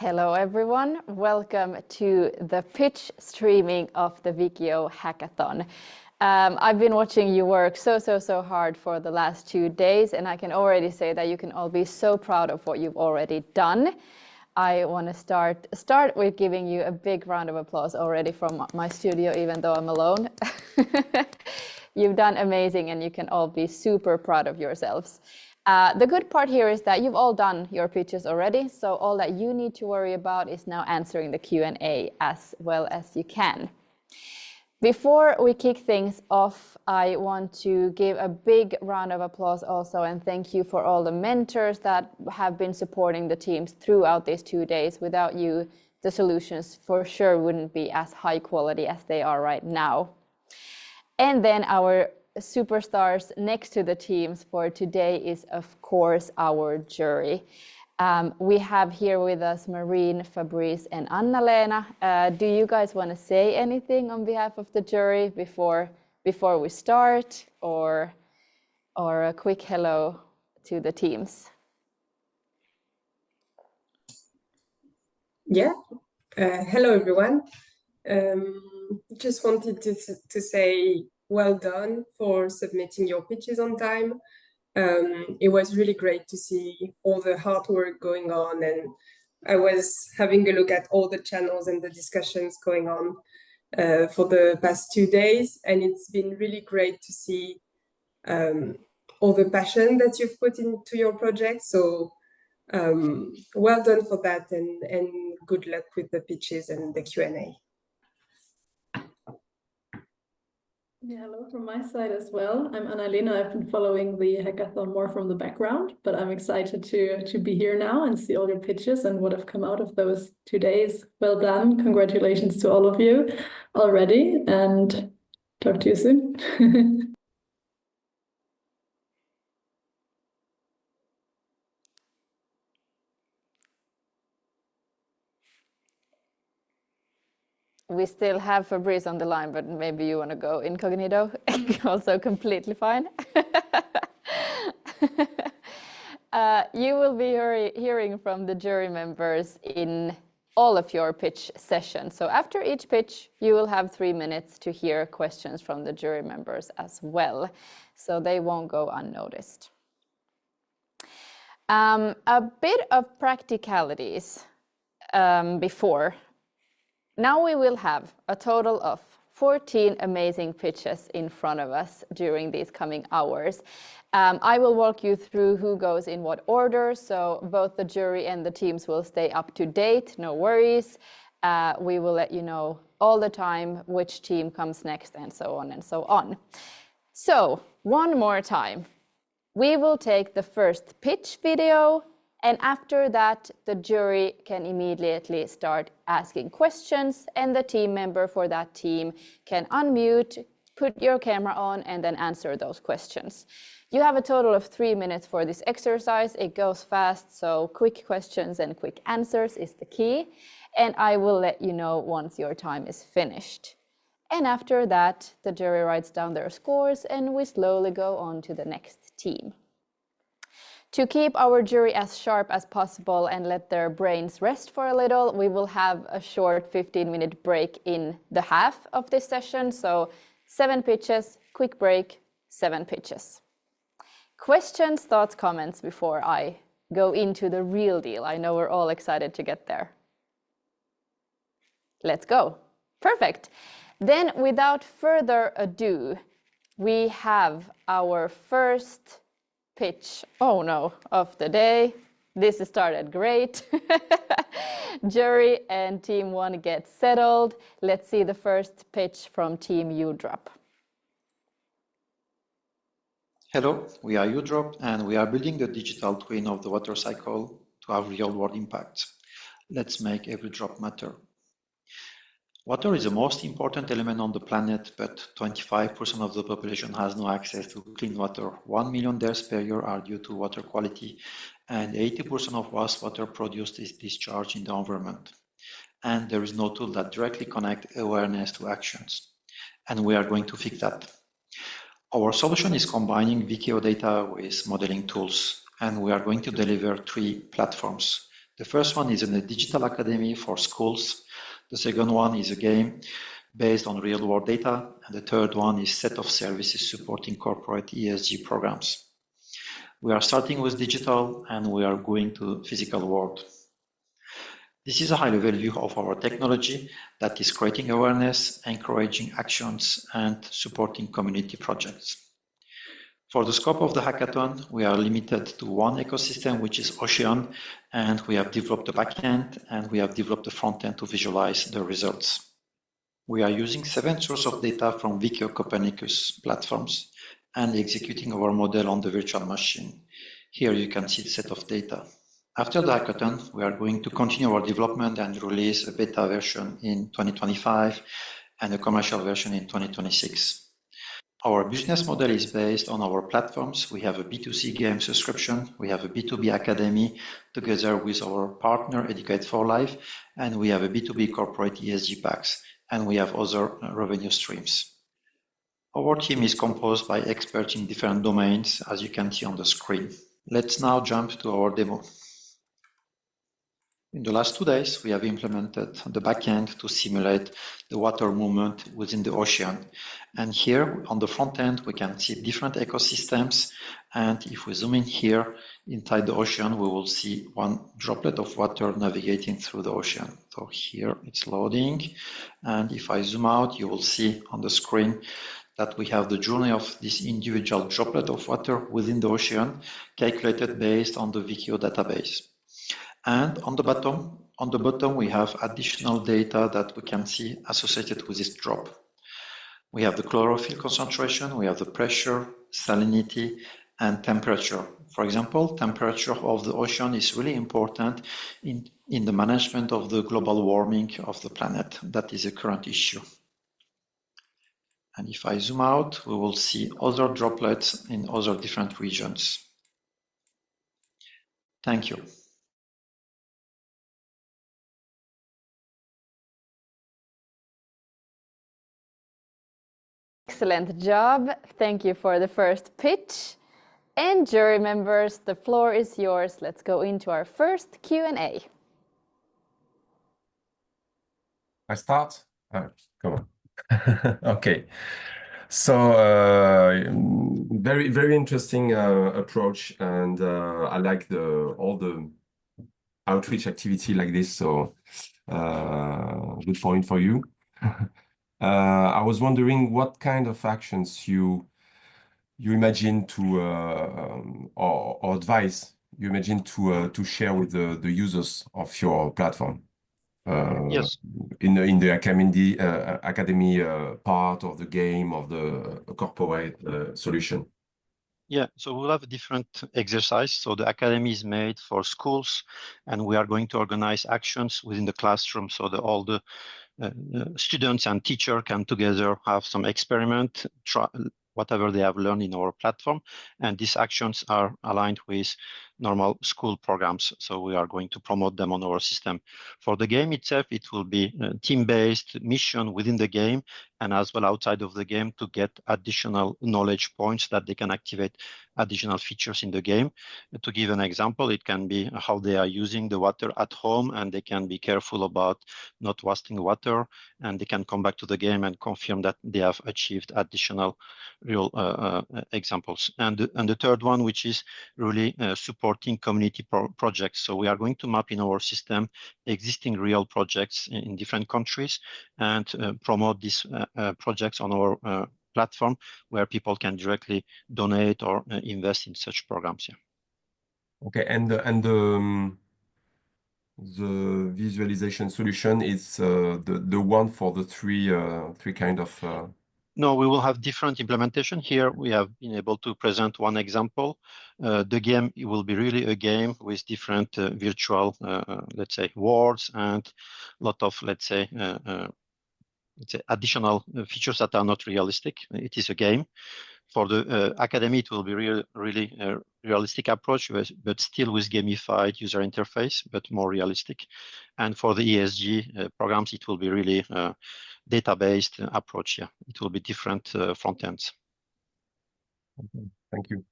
Hello everyone, welcome to the pitch streaming of the WEkEO Hackathon. I've been watching you work so hard for the last 2 days, and I can already say that you can all be so proud of what you've already done. I want to start with giving you a big round of applause already from my studio, even though I'm alone. You've done amazing and you can all be super proud of yourselves. The good part here is that you've all done your pitches already, so all that you need to worry about is now answering the Q&A as well as you can. Before we kick things off, I want to give a big round of applause also and thank you for all the mentors that have been supporting the teams throughout these 2 days. Without you, the solutions for sure wouldn't be as high quality as they are right now. And then our superstars next to the teams for today is, of course, our jury. We have here with us Marine, Fabrice, and Anna-Lena. Do you guys want to say anything on behalf of the jury before we start, or a quick hello to the teams? Yeah, hello everyone. Just wanted to say well done for submitting your pitches on time. It was really great to see all the hard work going on, and I was having a look at all the channels and the discussions going on for the past 2 days, and it's been really great to see all the passion that you've put into your project. So well done for that, and good luck with the pitches and the Q&A. Yeah, hello from my side as well. I'm Anna-Lena. I've been following the hackathon more from the background, but I'm excited to be here now and see all your pitches and what have come out of those 2 days. Well done. Congratulations to all of you already, and talk to you soon. We still have Fabrice on the line, but maybe you want to go incognito. Also completely fine. You will be hearing from the jury members in all of your pitch sessions. So after each pitch, you will have 3 minutes to hear questions from the jury members as well. So they won't go unnoticed. A bit of practicalities before. Now we will have a total of 14 amazing pitches in front of us during these coming hours. I will walk you through who goes in what order, so both the jury and the teams will stay up to date, no worries. We will let you know all the time which team comes next and so on and so on. So, one more time. We will take the first pitch video, and after that, the jury can immediately start asking questions, and the team member for that team can unmute, put your camera on, and then answer those questions. You have a total of 3 minutes for this exercise. It goes fast, so quick questions and quick answers is the key. And I will let you know once your time is finished. And after that, the jury writes down their scores, and we slowly go on to the next team. To keep our jury as sharp as possible and let their brains rest for a little, we will have a short 15-minute break in the half of this session. So 7 pitches, quick break, 7 pitches. Questions, thoughts, comments before I go into the real deal? I know we're all excited to get there. Let's go. Perfect. Then without further ado, we have our first pitch, oh no, of the day. This started great. Jury and team 1 get settled. Let's see the first pitch from team UDrop. Hello, we are UDrop, and we are building a digital twin of the water cycle to have real-world impact. Let's make every drop matter. Water is the most important element on the planet, but 25% of the population has no access to clean water. 1 million deaths per year are due to water quality, and 80% of wastewater produced is discharged in the environment. And there is no tool that directly connects awareness to actions. And we are going to fix that. Our solution is combining WEkEO data with modeling tools, and we are going to deliver 3 platforms: The first one is a digital academy for schools. The second one is a game based on real-world data. And the third one is set of services supporting corporate ESG programs. We are starting with digital and we are going to physical world. This is a high-level view of our technology that is creating awareness, encouraging actions, and supporting community projects. For the scope of the hackathon, we are limited to one ecosystem, which is Ocean, and we have developed the backend and we have developed the front end to visualize the results. We are using 7 sources of data from WEkEO Copernicus platforms and executing our model on the virtual machine. Here you can see the set of data. After the hackathon, we are going to continue our development and release a beta version in 2025 and a commercial version in 2026. Our business model is based on our platforms. We have a B2C game subscription, we have a B2B academy together with our partner Educate for Life, and we have a B2B corporate ESG packs, and we have other revenue streams. Our team is composed by experts in different domains, as you can see on the screen. Let's now jump to our demo. In the last 2 days, we have implemented the backend to simulate the water movement within the ocean. And here on the front end, we can see different ecosystems. And if we zoom in here inside the ocean, we will see one droplet of water navigating through the ocean. So here it's loading. And if I zoom out, you will see on the screen that we have the journey of this individual droplet of water within the ocean calculated based on the WEkEO database. And on the bottom, we have additional data that we can see associated with this drop. We have the chlorophyll concentration, we have the pressure, salinity, and temperature. For example, temperature of the ocean is really important in the management of the global warming of the planet. That is a current issue. And if I zoom out, we will see other droplets in other different regions. Thank you. Excellent job. Thank you for the first pitch. And jury members, the floor is yours. Let's go into our first Q&A. I start? Come on. Okay. So very, very interesting approach, and I like all the outreach activity like this. So good point for you. I was wondering what kind of actions you imagine to or advice you imagine to share with the users of your platform. Yes. In the academy part of the game of the corporate solution. Yeah, so we'll have a different exercise. So the academy is made for schools, and we are going to organize actions within the classroom so that all the students and teacher can together have some experiment, try whatever they have learned in our platform. And these actions are aligned with normal school programs. So we are going to promote them on our system. For the game itself, it will be a team-based mission within the game and as well outside of the game to get additional knowledge points that they can activate additional features in the game. To give an example, it can be how they are using the water at home, and they can be careful about not wasting water, and they can come back to the game and confirm that they have achieved additional real examples. And the third one, which is really supporting community projects. So we are going to map in our system existing real projects in different countries and promote these projects on our platform where people can directly donate or invest in such programs. Yeah. Okay, and the visualization solution is the one for the three kind of. No, we will have different implementation. Here we have been able to present one example. The game will be really a game with different virtual, let's say, worlds and a lot of, let's say, additional features that are not realistic. It is a game. For the academy, it will be really a realistic approach, but still with gamified user interface, but more realistic. And for the ESG programs, it will be really data-based approach. Yeah, it will be different front ends. Okay. Thank you.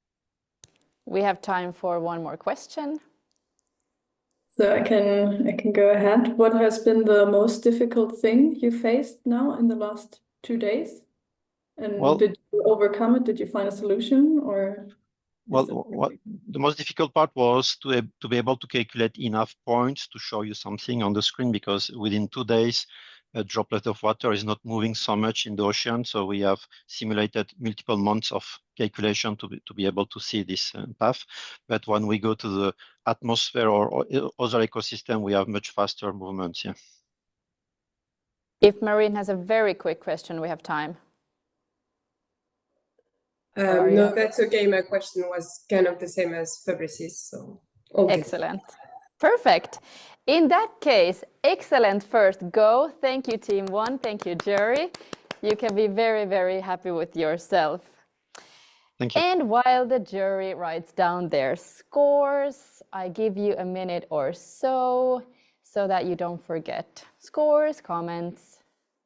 We have time for one more question. So I can go ahead. What has been the most difficult thing you faced now in the last 2 days? And Well, did you overcome it? Did you find a solution or? Well, the most difficult part was to be able to calculate enough points to show you something on the screen, because within 2 days, a droplet of water is not moving so much in the ocean. So we have simulated multiple months of calculation to be able to see this path. But when we go to the atmosphere or other ecosystem, we have much faster movements. Yeah. If Marine has a very quick question, we have time. No, that's okay. My question was kind of the same as Fabrice's, so okay. Excellent. Perfect. In that case, excellent first go. Thank you, Team 1. Thank you, Jerry. You can be very, very happy with yourself. Thank you. And while the jury writes down their scores, I give you a minute or so that you don't forget scores, comments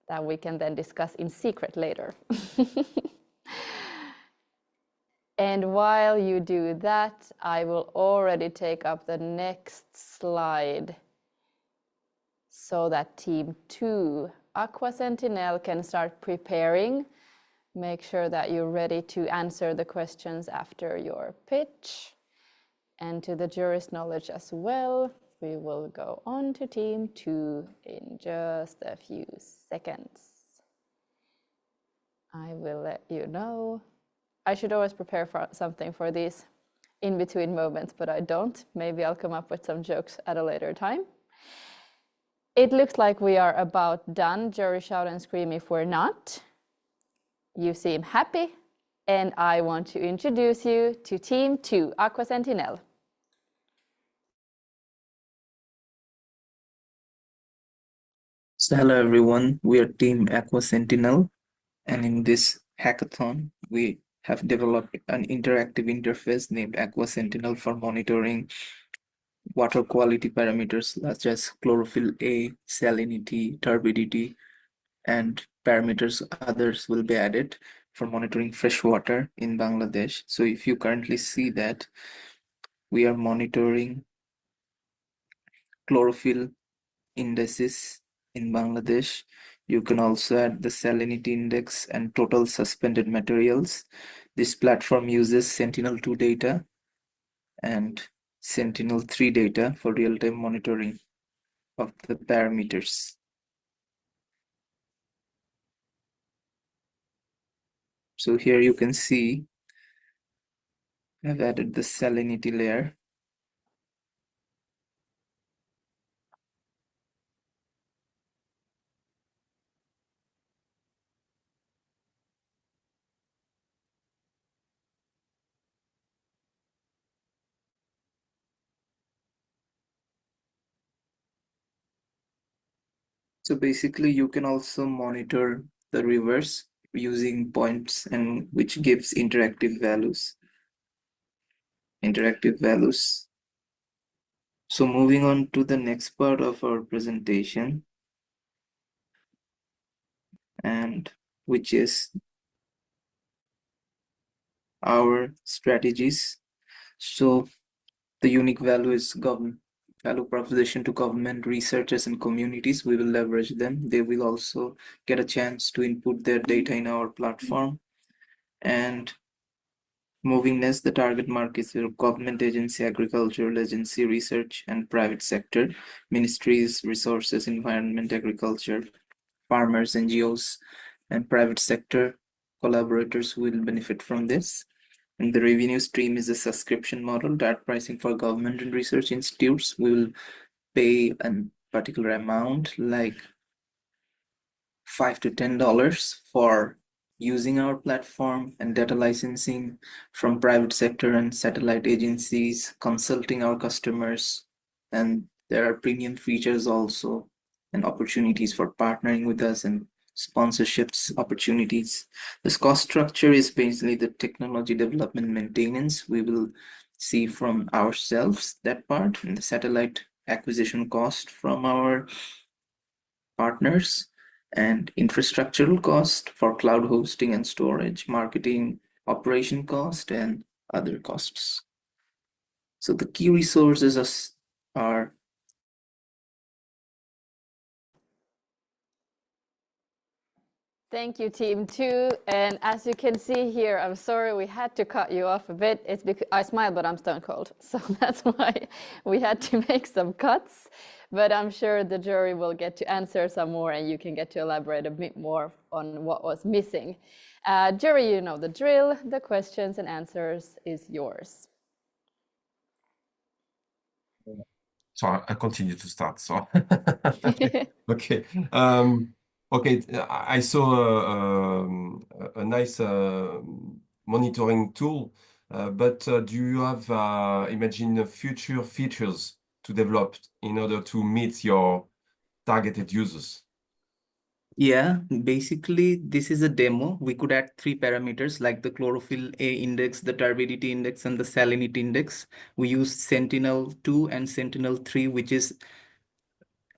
that we can then discuss in secret later. And while you do that, I will already take up the next slide so that Team 2, Aqua Sentinel, can start preparing. Make sure that you're ready to answer the questions after your pitch. And to the jury's knowledge as well, we will go on to Team 2 in just a few seconds. I will let you know. I should always prepare for something for these in-between moments, but I don't. Maybe I'll come up with some jokes at a later time. It looks like we are about done. Jury, shout and scream if we're not. You seem happy, and I want to introduce you to Team 2, Aqua Sentinel. So hello everyone, we are Team Aqua Sentinel, and in this hackathon, we have developed an interactive interface named Aqua Sentinel for monitoring water quality parameters such as chlorophyll A, salinity, turbidity, and parameters others will be added for monitoring fresh water in Bangladesh. So if you currently see that we are monitoring chlorophyll indices in Bangladesh. You can also add the salinity index and total suspended materials. This platform uses Sentinel-2 data and Sentinel-3 data for real-time monitoring of the parameters. So here you can see I've added the salinity layer. So basically you can also monitor the rivers using points, and which gives interactive values. So moving on to the next part of our presentation, and which is our strategies. So the unique value is value proposition to government, researchers, and communities. We will leverage them. They will also get a chance to input their data in our platform. And moving next, the target markets are government agency, agricultural agency, research, and private sector, ministries, resources, environment, agriculture, farmers, NGOs, and private sector collaborators will benefit from this. And the revenue stream is a subscription model, that pricing for government and research institutes. We will pay a particular amount like $5 to $10 for using our platform, and data licensing from private sector and satellite agencies, consulting our customers. And there are premium features also, and opportunities for partnering with us, and sponsorships opportunities. This cost structure is basically the technology development maintenance. We will see from ourselves that part, and the satellite acquisition cost from our partners, and infrastructural cost for cloud hosting and storage, marketing, operation cost, and other costs. So the key resources are Thank you, team 2. And as you can see here, I'm sorry we had to cut you off a bit. It's because I smile, but I'm stone cold. So that's why we had to make some cuts. But I'm sure the jury will get to answer some more and you can get to elaborate a bit more on what was missing. Jury, you know the drill. The questions and answers is yours. So I continue to start. So okay. Okay. I saw a nice monitoring tool, but do you have imagine future features to develop in order to meet your targeted users? Yeah, basically this is a demo. We could add 3 parameters like the chlorophyll A index, the turbidity index, and the salinity index. We use Sentinel-2 and Sentinel-3, which is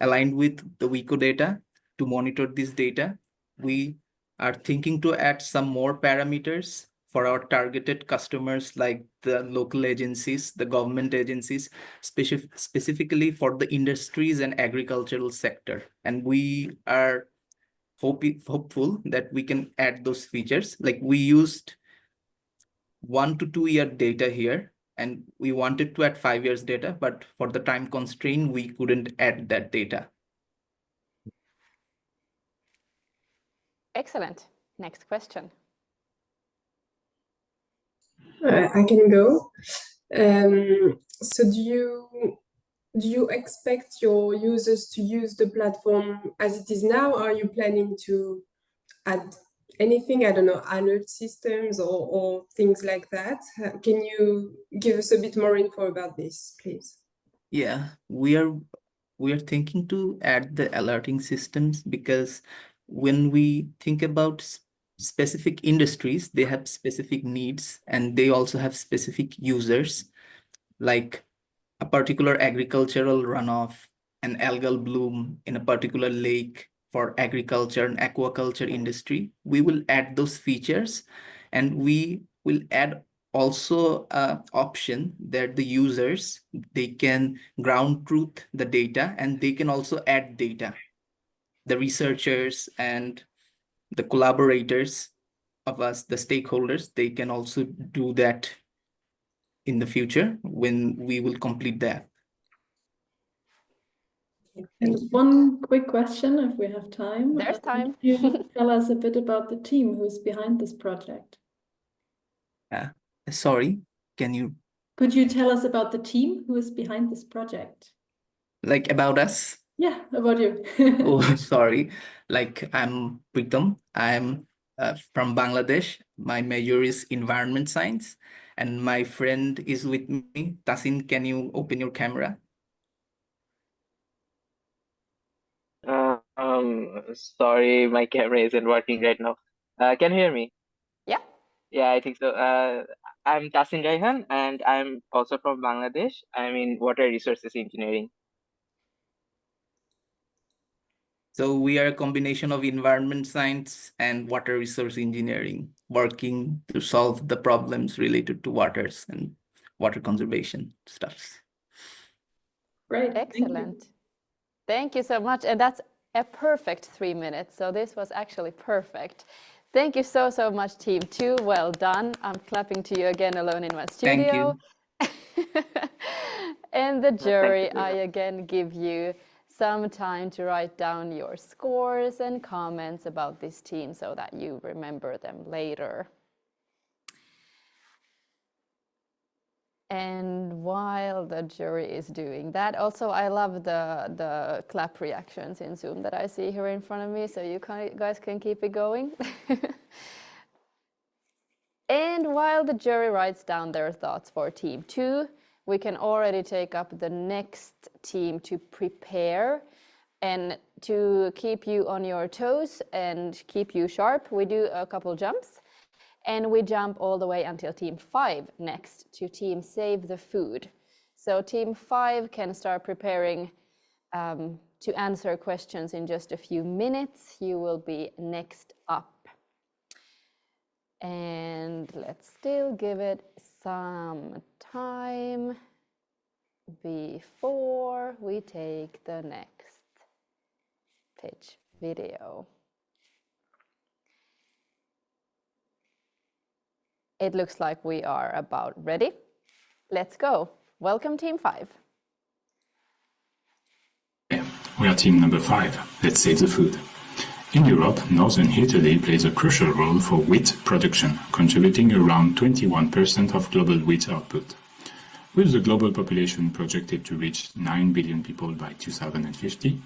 aligned with the WEkEO data to monitor this data. We are thinking to add some more parameters for our targeted customers like the local agencies, the government agencies, specifically for the industries and agricultural sector. And we are hopeful that we can add those features. Like we used 1 to 2 year data here, and we wanted to add 5 years data, but for the time constraint, we couldn't add that data. Excellent. Next question. I can go. So do you expect your users to use the platform as it is now? Are you planning to add anything, I don't know, alert systems or things like that? Can you give us a bit more info about this, please? Yeah, we are thinking to add the alerting systems because when we think about specific industries, they have specific needs and they also have specific users, like a particular agricultural runoff, an algal bloom in a particular lake for agriculture and aquaculture industry. We will add those features, and we will add also an option that the users, they can ground truth the data and they can also add data. The researchers and the collaborators of us, the stakeholders, they can also do that in the future when we will complete that. And one quick question, if we have time. There's time. Could you tell us a bit about the team who's behind this project? Sorry, can you? Could you tell us about the team who is behind this project? Like about us? Yeah, about you. Oh, sorry. Like I'm Pritam. I'm from Bangladesh. My major is environment science, and my friend is with me. Tasin, can you open your camera? Sorry, my camera isn't working right now. Can you hear me? Yeah. Yeah, I think so. I'm Tasin Raihan, and I'm also from Bangladesh. I'm in water resources engineering. So we are a combination of environment science and water resource engineering, working to solve the problems related to waters and water conservation stuffs. Great. Excellent. Thank you so much. And that's a perfect 3 minutes. So this was actually perfect. Thank you so, so much, team 2. Well done. I'm clapping to you again alone in my studio. Thank you. And the jury, you very I much. again give you some time to write down your scores and comments about this team so that you remember them later. And while the jury is doing that, also I love the clap reactions in Zoom that I see here in front of me, so you guys can keep it going. And while the jury writes down their thoughts for team 2, we can already take up the next team to prepare and to keep you on your toes and keep you sharp. We do a couple jumps. And we jump all the way until team 5 next to team Save the Food. So team 5 can start preparing to answer questions in just a few minutes. You will be next up. And let's still give it some time before we take the next pitch video. It looks like we are about ready. Let's go. Welcome, Team 5. We are team number 5. Let's save the food. In Europe, northern Italy plays a crucial role for wheat production, contributing around 21% of global wheat output. With the global population projected to reach 9 billion people by 2050,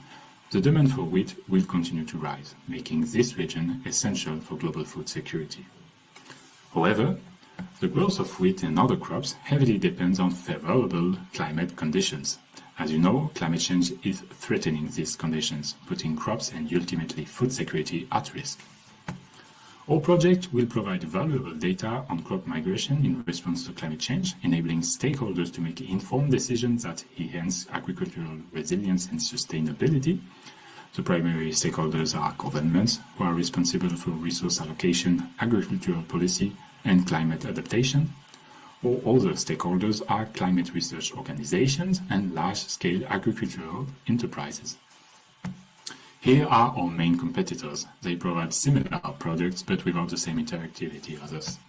the demand for wheat will continue to rise, making this region essential for global food security. However, the growth of wheat and other crops heavily depends on favorable climate conditions. As you know, climate change is threatening these conditions, putting crops and ultimately food security at risk. Our project will provide valuable data on crop migration in response to climate change, enabling stakeholders to make informed decisions that enhance agricultural resilience and sustainability. The primary stakeholders are governments, who are responsible for resource allocation, agricultural policy, and climate adaptation. All other stakeholders are climate research organizations and large-scale agricultural enterprises. Here are our main competitors. They provide similar products but without the same interactivity as us.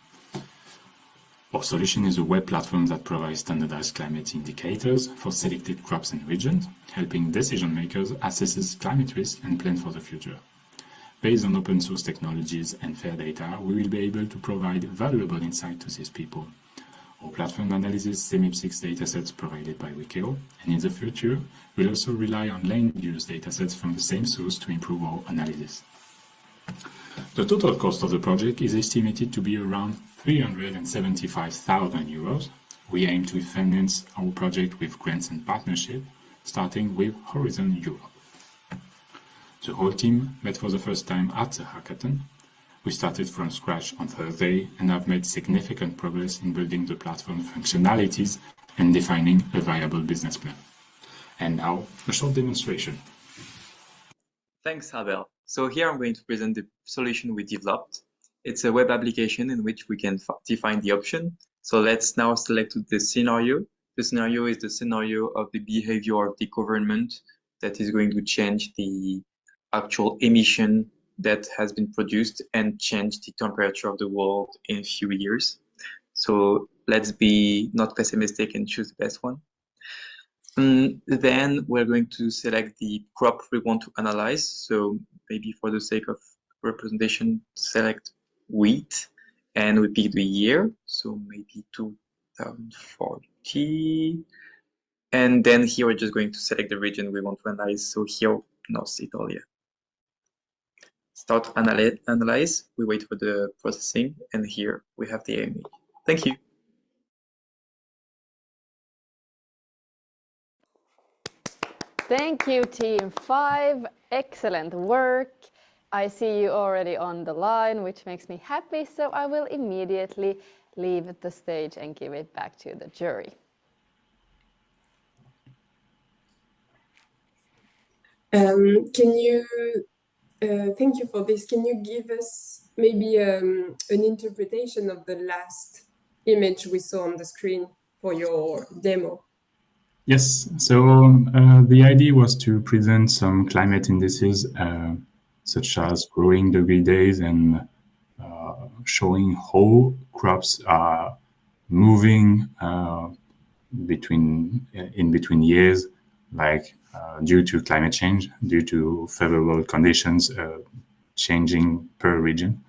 Our solution is a web platform that provides standardized climate indicators for selected crops and regions, helping decision makers assess climate risk and plan for the future. Based on open source technologies and fair data, we will be able to provide valuable insight to these people. Our platform analyzes CMIP6 datasets provided by WEkEO, and in the future, we'll also rely on land use datasets from the same source to improve our analysis. The total cost of the project is estimated to be around 375,000 euros. We aim to finance our project with grants and partnership, starting with Horizon Europe. The whole team met for the first time at the hackathon. We started from scratch on Thursday and have made significant progress in building the platform functionalities and defining a viable business plan. And now, a short demonstration. Thanks, Abel. So here I'm going to present the solution we developed. It's a web application in which we can define the option. So let's now select the scenario. The scenario is the scenario of the behavior of the government that is going to change the actual emission that has been produced and change the temperature of the world in a few years. So let's be not pessimistic and choose the best one. Then we're going to select the crop we want to analyze. So maybe for the sake of representation, select wheat, and we pick the year. So maybe 2040. And then here we're just going to select the region we want to analyze. So here, North Italy. Start analyze, we wait for the processing, and here we have the image. Thank you. Thank you, Team 5. Excellent work. I see you already on the line, which makes me happy, so I will immediately leave the stage and give it back to the jury. Thank you for this. Can you give us maybe an interpretation of the last image we saw on the screen for your demo? Yes, so the idea was to present some climate indices such as growing degree days and showing how crops are moving in between years, like due to climate change, due to favorable conditions changing per region.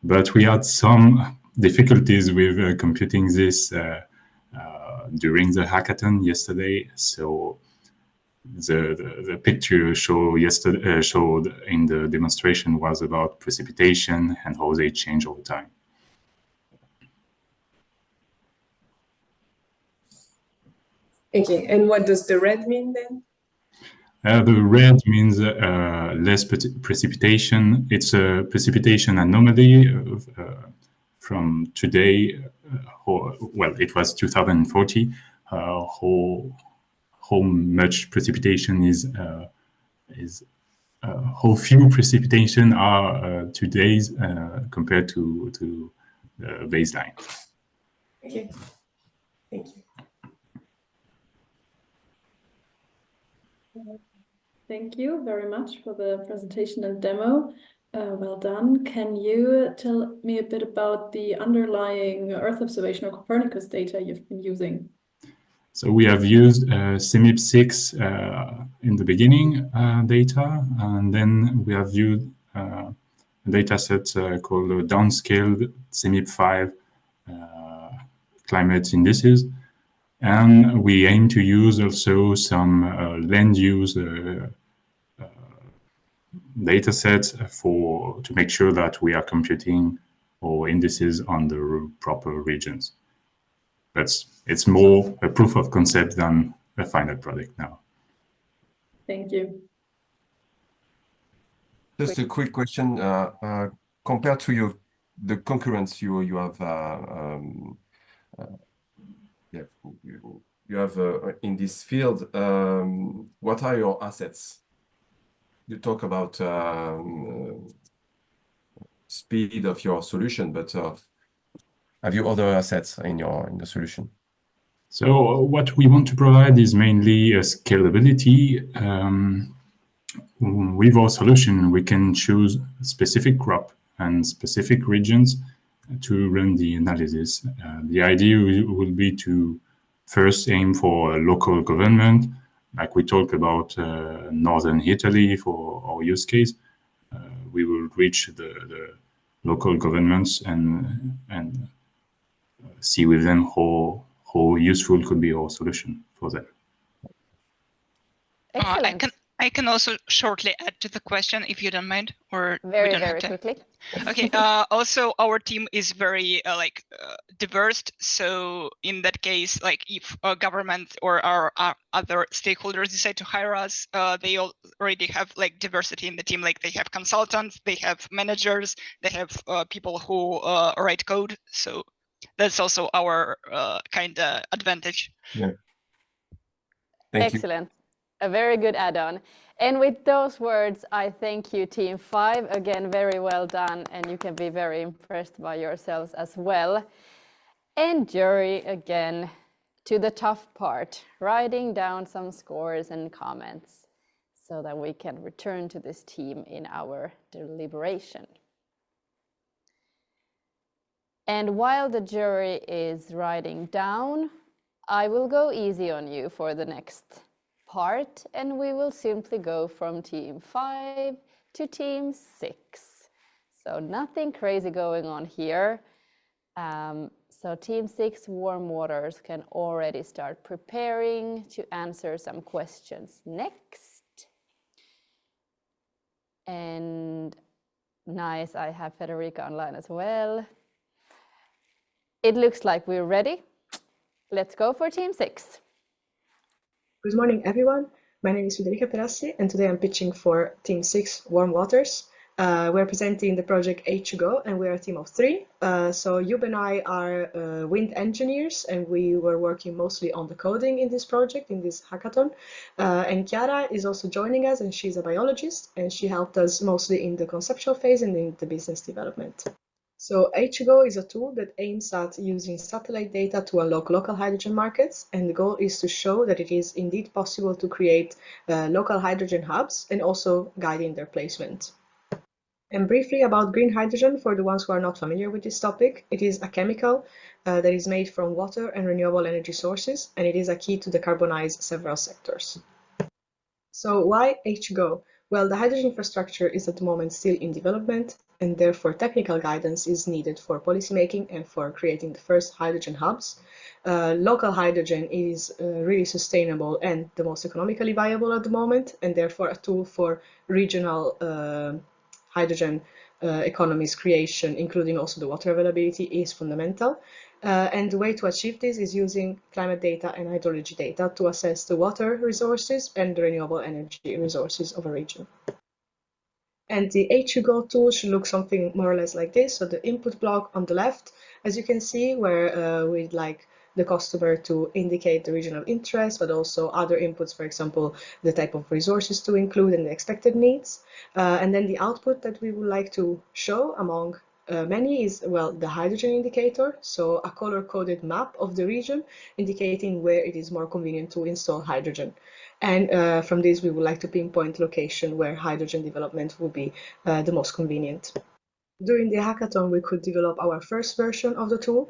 But we had some difficulties with computing this during the hackathon yesterday. So the picture showed in the demonstration was about precipitation and how they change over time. Okay, and what does the red mean then? The red means less precipitation. It's a precipitation anomaly from today. Well, it was 2040. How much precipitation is how few precipitation are today's compared to the baseline. Okay, thank you. Thank you very much for the presentation and demo. Well done. Can you tell me a bit about the underlying Earth observation or Copernicus data you've been using? So we have used CMIP6 in the beginning data, and then we have used a data set called downscaled CMIP5 climate indices. And we aim to use also some land use data sets to make sure that we are computing our indices on the proper regions. But it's more a proof of concept than a final product now. Thank you. Just a quick question. Compared to the concurrents you have in this field, what are your assets? You talk about speed of your solution, but have you other assets in the solution? So what we want to provide is mainly a scalability. With our solution, we can choose a specific crop and specific regions to run the analysis. The idea will be to first aim for a local government, like we talked about northern Italy for our use case. We will reach the local governments and see with them how useful could be our solution for them. Excellent. I can also shortly add to the question, if you don't mind, or very, we don't very have to. quickly. Okay. Also, our team is very diverse. So in that case, like if a government or our other stakeholders decide to hire us, they already have like diversity in the team. Like they have consultants, they have managers, they have people who write code. So that's also our kind of advantage. Yeah. Thank Excellent. A very good add-on. And with those words, I thank you, Team 5. Again, very well done. And you can be very impressed by yourselves as well. And jury, again, to the tough part, writing down some scores and comments so that we can return to this team in our deliberation. And while the jury is writing down, I will go easy on you for the next part, and we will simply go from Team 5 to Team 6. So nothing crazy going on here. So Team 6 Warm Waters can already start preparing to answer some questions next. And nice, I have Federica online as well. It looks like we're ready. Let's go for Team 6. Good morning, everyone. My name is Federica Perassi, and today I'm pitching for Team 6 Warm Waters. We're presenting the project H2Go, and we're a team of 3. So Yub and I are wind engineers, and we were working mostly on the coding in this project, in this hackathon. And Chiara is also joining us, and she's a biologist, and she helped us mostly in the conceptual phase and in the business development. So H2Go is a tool that aims at using satellite data to unlock local hydrogen markets, and the goal is to show that it is indeed possible to create local hydrogen hubs and also guiding their placement. And briefly about green hydrogen, for the ones who are not familiar with this topic, it is a chemical that is made from water and renewable energy sources, and it is a key to decarbonize several sectors. So why H2Go? Well, the hydrogen infrastructure is at the moment still in development, and therefore technical guidance is needed for policymaking and for creating the first hydrogen hubs. Local hydrogen is really sustainable and the most economically viable at the moment, and therefore a tool for regional hydrogen economies creation, including also the water availability, is fundamental. And the way to achieve this is using climate data and hydrology data to assess the water resources and the renewable energy resources of a region. And the H2Go tool should look something more or less like this. So the input block on the left, as you can see, where we'd like the customer to indicate the region of interest, but also other inputs, for example, the type of resources to include and the expected needs. And then the output that we would like to show among many is, well, the hydrogen indicator, so a color-coded map of the region indicating where it is more convenient to install hydrogen. And from this, we would like to pinpoint location where hydrogen development will be the most convenient. During the hackathon, we could develop our first version of the tool,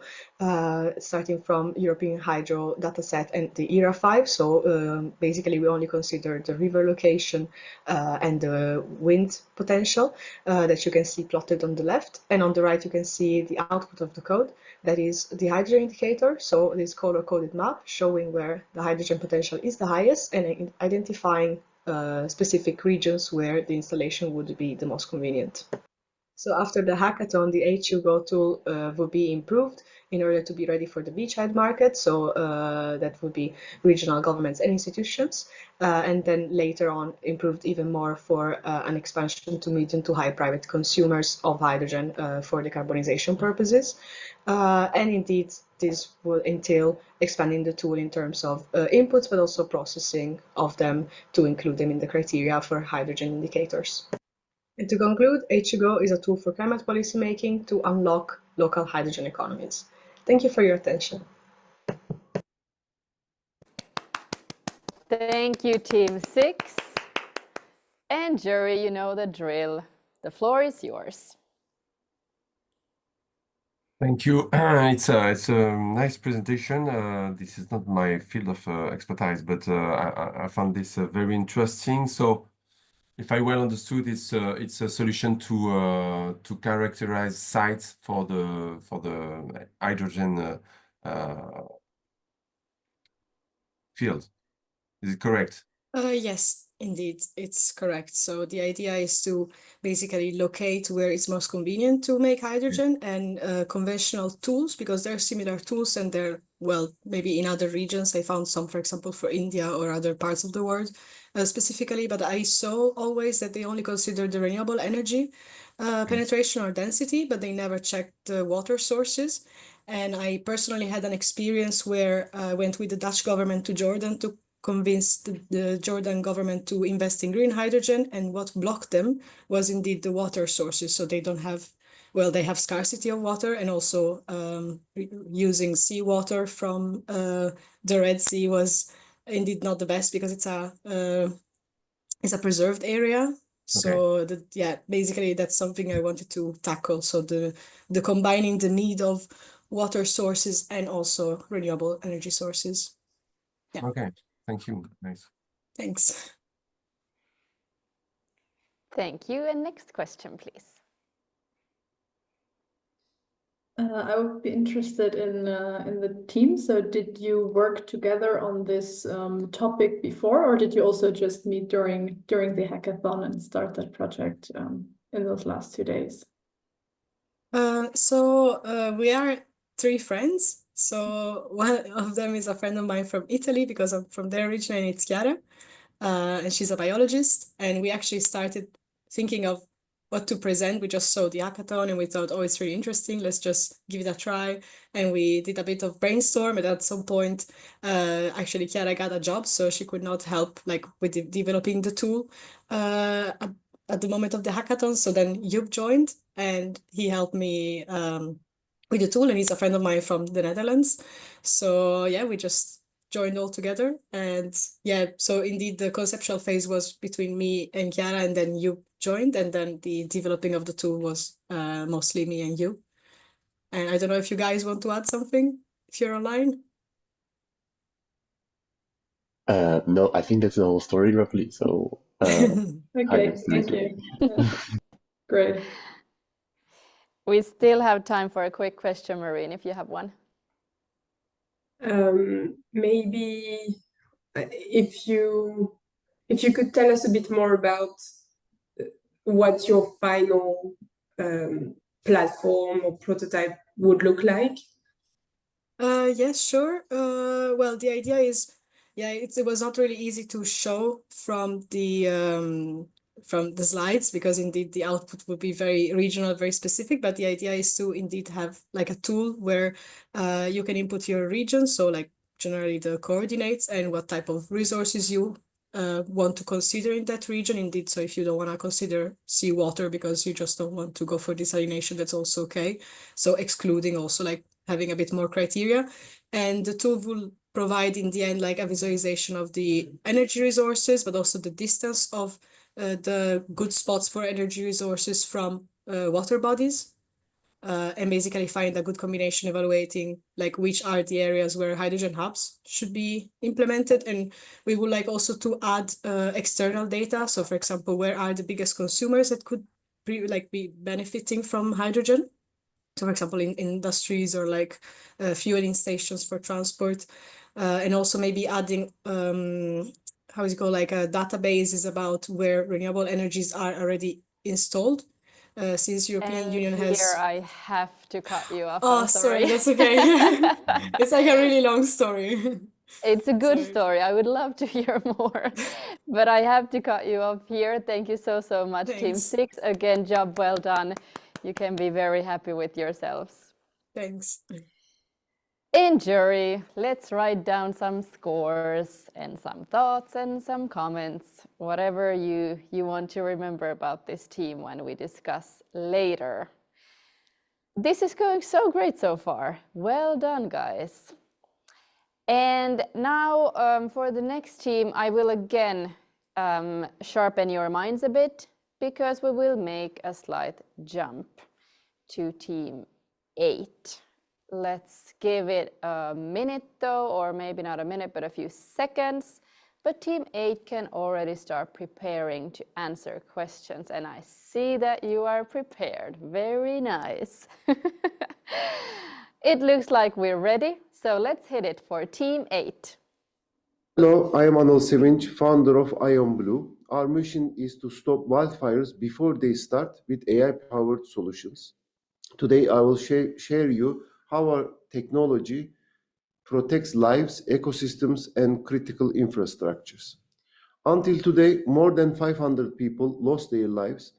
starting from European Hydro dataset and the ERA 5. So basically, we only consider the river location and the wind potential that you can see plotted on the left. And on the right, you can see the output of the code. That is the hydrogen indicator. So this color-coded map showing where the hydrogen potential is the highest and identifying specific regions where the installation would be the most convenient. So after the hackathon, the H2Go tool will be improved in order to be ready for the beachhead market. So that would be regional governments and institutions. And then later on improved even more for an expansion to medium to high private consumers of hydrogen for decarbonization purposes. And indeed, this will entail expanding the tool in terms of inputs, but also processing of them to include them in the criteria for hydrogen indicators. And to conclude, H2Go is a tool for climate policy making to unlock local hydrogen economies. Thank you for your attention. Thank you, Team 6. And jury, you know the drill. The floor is yours. Thank you. It's a nice presentation. This is not my field of expertise, but I found this very interesting. So, if I well understood, it's a solution to characterize sites for the hydrogen field. Is it correct? Yes, indeed, it's correct. So the idea is to basically locate where it's most convenient to make hydrogen, and conventional tools, because there are similar tools and they're, well, maybe in other regions. I found some, for example, for India or other parts of the world specifically, but I saw always that they only consider the renewable energy penetration or density, but they never checked the water sources. And I personally had an experience where I went with the Dutch government to Jordan to convince the Jordan government to invest in green hydrogen, and what blocked them was indeed the water sources. So they don't have, well, they have scarcity of water, and also using seawater from the Red Sea was indeed not the best, because it's a preserved area. So yeah, basically that's something I wanted to tackle. So the combining the need of water sources and also renewable energy sources. Yeah. Okay, thank you. Nice. Thanks. Thank you. And next question, please. I would be interested in the team. So did you work together on this topic before, or did you also just meet during the hackathon and start that project in those last 2 days? So we are 3 friends. So one of them is a friend of mine from Italy, because I'm from there originally, and it's Chiara. And she's a biologist. And we actually started thinking of what to present. We just saw the hackathon and we thought, oh, it's really interesting. Let's just give it a try. And we did a bit of brainstorm. And at some point, actually, Chiara got a job, so she could not help with developing the tool at the moment of the hackathon. So then Joep joined, and he helped me with the tool. And he's a friend of mine from the Netherlands. So yeah, we just joined all together. And yeah, so indeed the conceptual phase was between me and Chiara, and then you joined, and then the developing of the tool was mostly me and you. And I don't know if you guys want to add something, if you're online. No, I think that's the whole story roughly. So okay, thank you. Great. We still have time for a quick question, Maureen, if you have one. Maybe if you could tell us a bit more about what your final platform or prototype would look like. Yes, sure. Well, the idea is, yeah, it was not really easy to show from the slides, because indeed the output would be very regional, very specific. But the idea is to indeed have like a tool where you can input your region, so like generally the coordinates and what type of resources you want to consider in that region. Indeed, so if you don't want to consider seawater because you just don't want to go for desalination, that's also okay. So excluding also like having a bit more criteria, and the tool will provide in the end like a visualization of the energy resources, but also the distance of the good spots for energy resources from water bodies. And basically find a good combination evaluating like which are the areas where hydrogen hubs should be implemented. And we would like also to add external data. So for example, where are the biggest consumers that could be benefiting from hydrogen? So for example, in industries or like fueling stations for transport. And also maybe adding, how is it called, like a database is about where renewable energies are already installed. Since European Union has... Here I have to cut you off. Oh, I'm sorry, that's okay. It's like a really long story. It's a good Sorry. story. I would love to hear more, but I have to cut you off here. Thank you so, so much, Team Thanks. 6. Again, job well done. You can be very happy with yourselves. Thanks. In jury, let's write down some scores and some thoughts and some comments, whatever you want to remember about this team when we discuss later. This is going so great so far. Well done, guys. And now for the next team, I will again sharpen your minds a bit because we will make a slight jump to Team 8. Let's give it a minute though, or maybe not a minute, but a few seconds. But Team 8 can already start preparing to answer questions. And I see that you are prepared. Very nice. It looks like we're ready. So let's hit it for Team 8. Hello, I am Anil Sevinch, founder of IonBlue. Our mission is to stop wildfires before they start with AI-powered solutions. Today, I will share you how our technology protects lives, ecosystems, and critical infrastructures. Until today, more than 500 people lost their lives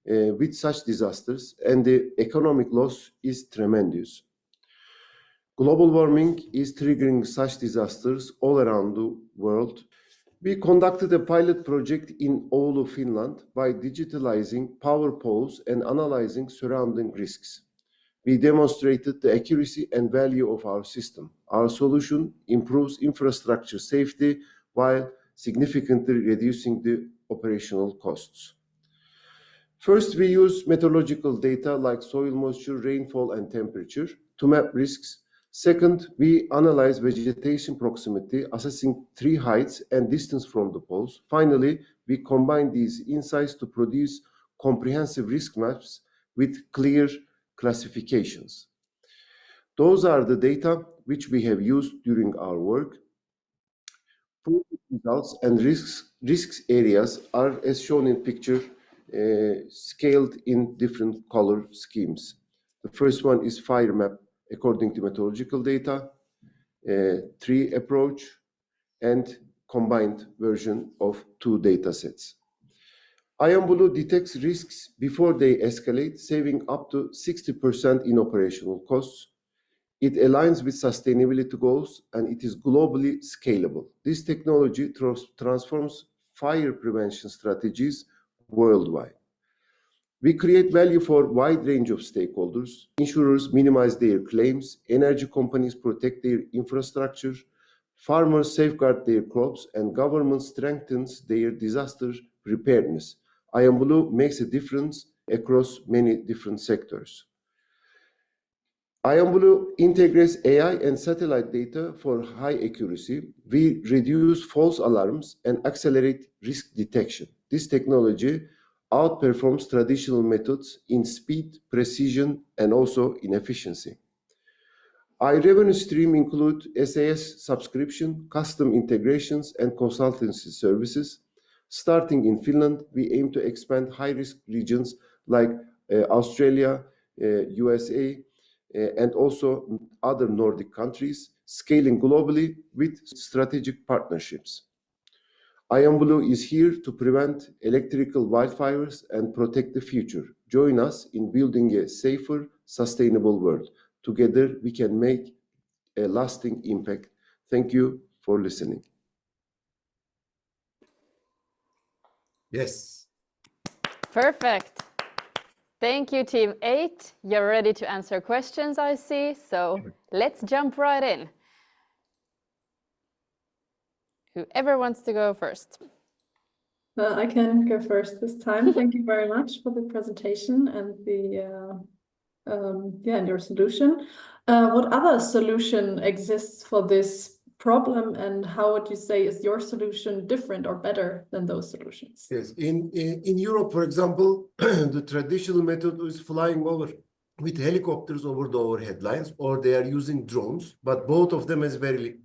with such disasters, and the economic loss is tremendous. Global warming is triggering such disasters all around the world. We conducted a pilot project in Oulu, Finland, by digitalizing power poles and analyzing surrounding risks. We demonstrated the accuracy and value of our system. Our solution improves infrastructure safety while significantly reducing the operational costs. First, we use meteorological data like soil moisture, rainfall, and temperature to map risks. Second, we analyze vegetation proximity, assessing tree heights and distance from the poles. Finally, we combine these insights to produce comprehensive risk maps with clear classifications. Those are the data which we have used during our work. Results and risks areas are, as shown in picture, scaled in different color schemes. The first one is fire map according to meteorological data, tree approach, and combined version of two data sets. IonBlue detects risks before they escalate, saving up to 60% in operational costs. It aligns with sustainability goals and it is globally scalable. This technology transforms fire prevention strategies worldwide. We create value for a wide range of stakeholders. Insurers minimize their claims, energy companies protect their infrastructure, farmers safeguard their crops, and government strengthens their disaster preparedness. IonBlue makes a difference across many different sectors. IonBlue integrates AI and satellite data for high accuracy. We reduce false alarms and accelerate risk detection. This technology outperforms traditional methods in speed, precision, and also in efficiency. Our revenue stream include SAS subscription, custom integrations, and consultancy services. Starting in Finland, we aim to expand high-risk regions like Australia, USA, and also other Nordic countries, scaling globally with strategic partnerships. IonBlue is here to prevent electrical wildfires and protect the future. Join us in building a safer, sustainable world. Together, we can make a lasting impact. Thank you for listening. Yes. Perfect. Thank you, Team 8. You're ready to answer questions, I see. So let's jump right in. Whoever wants to go first. I can go first this time. Thank you very much for the presentation and the and your solution. What other solution exists for this problem, and how would you say is your solution different or better than those solutions? Yes, in Europe, for example, the traditional method is flying over with helicopters over the overhead lines, or they are using drones, but both of them has very,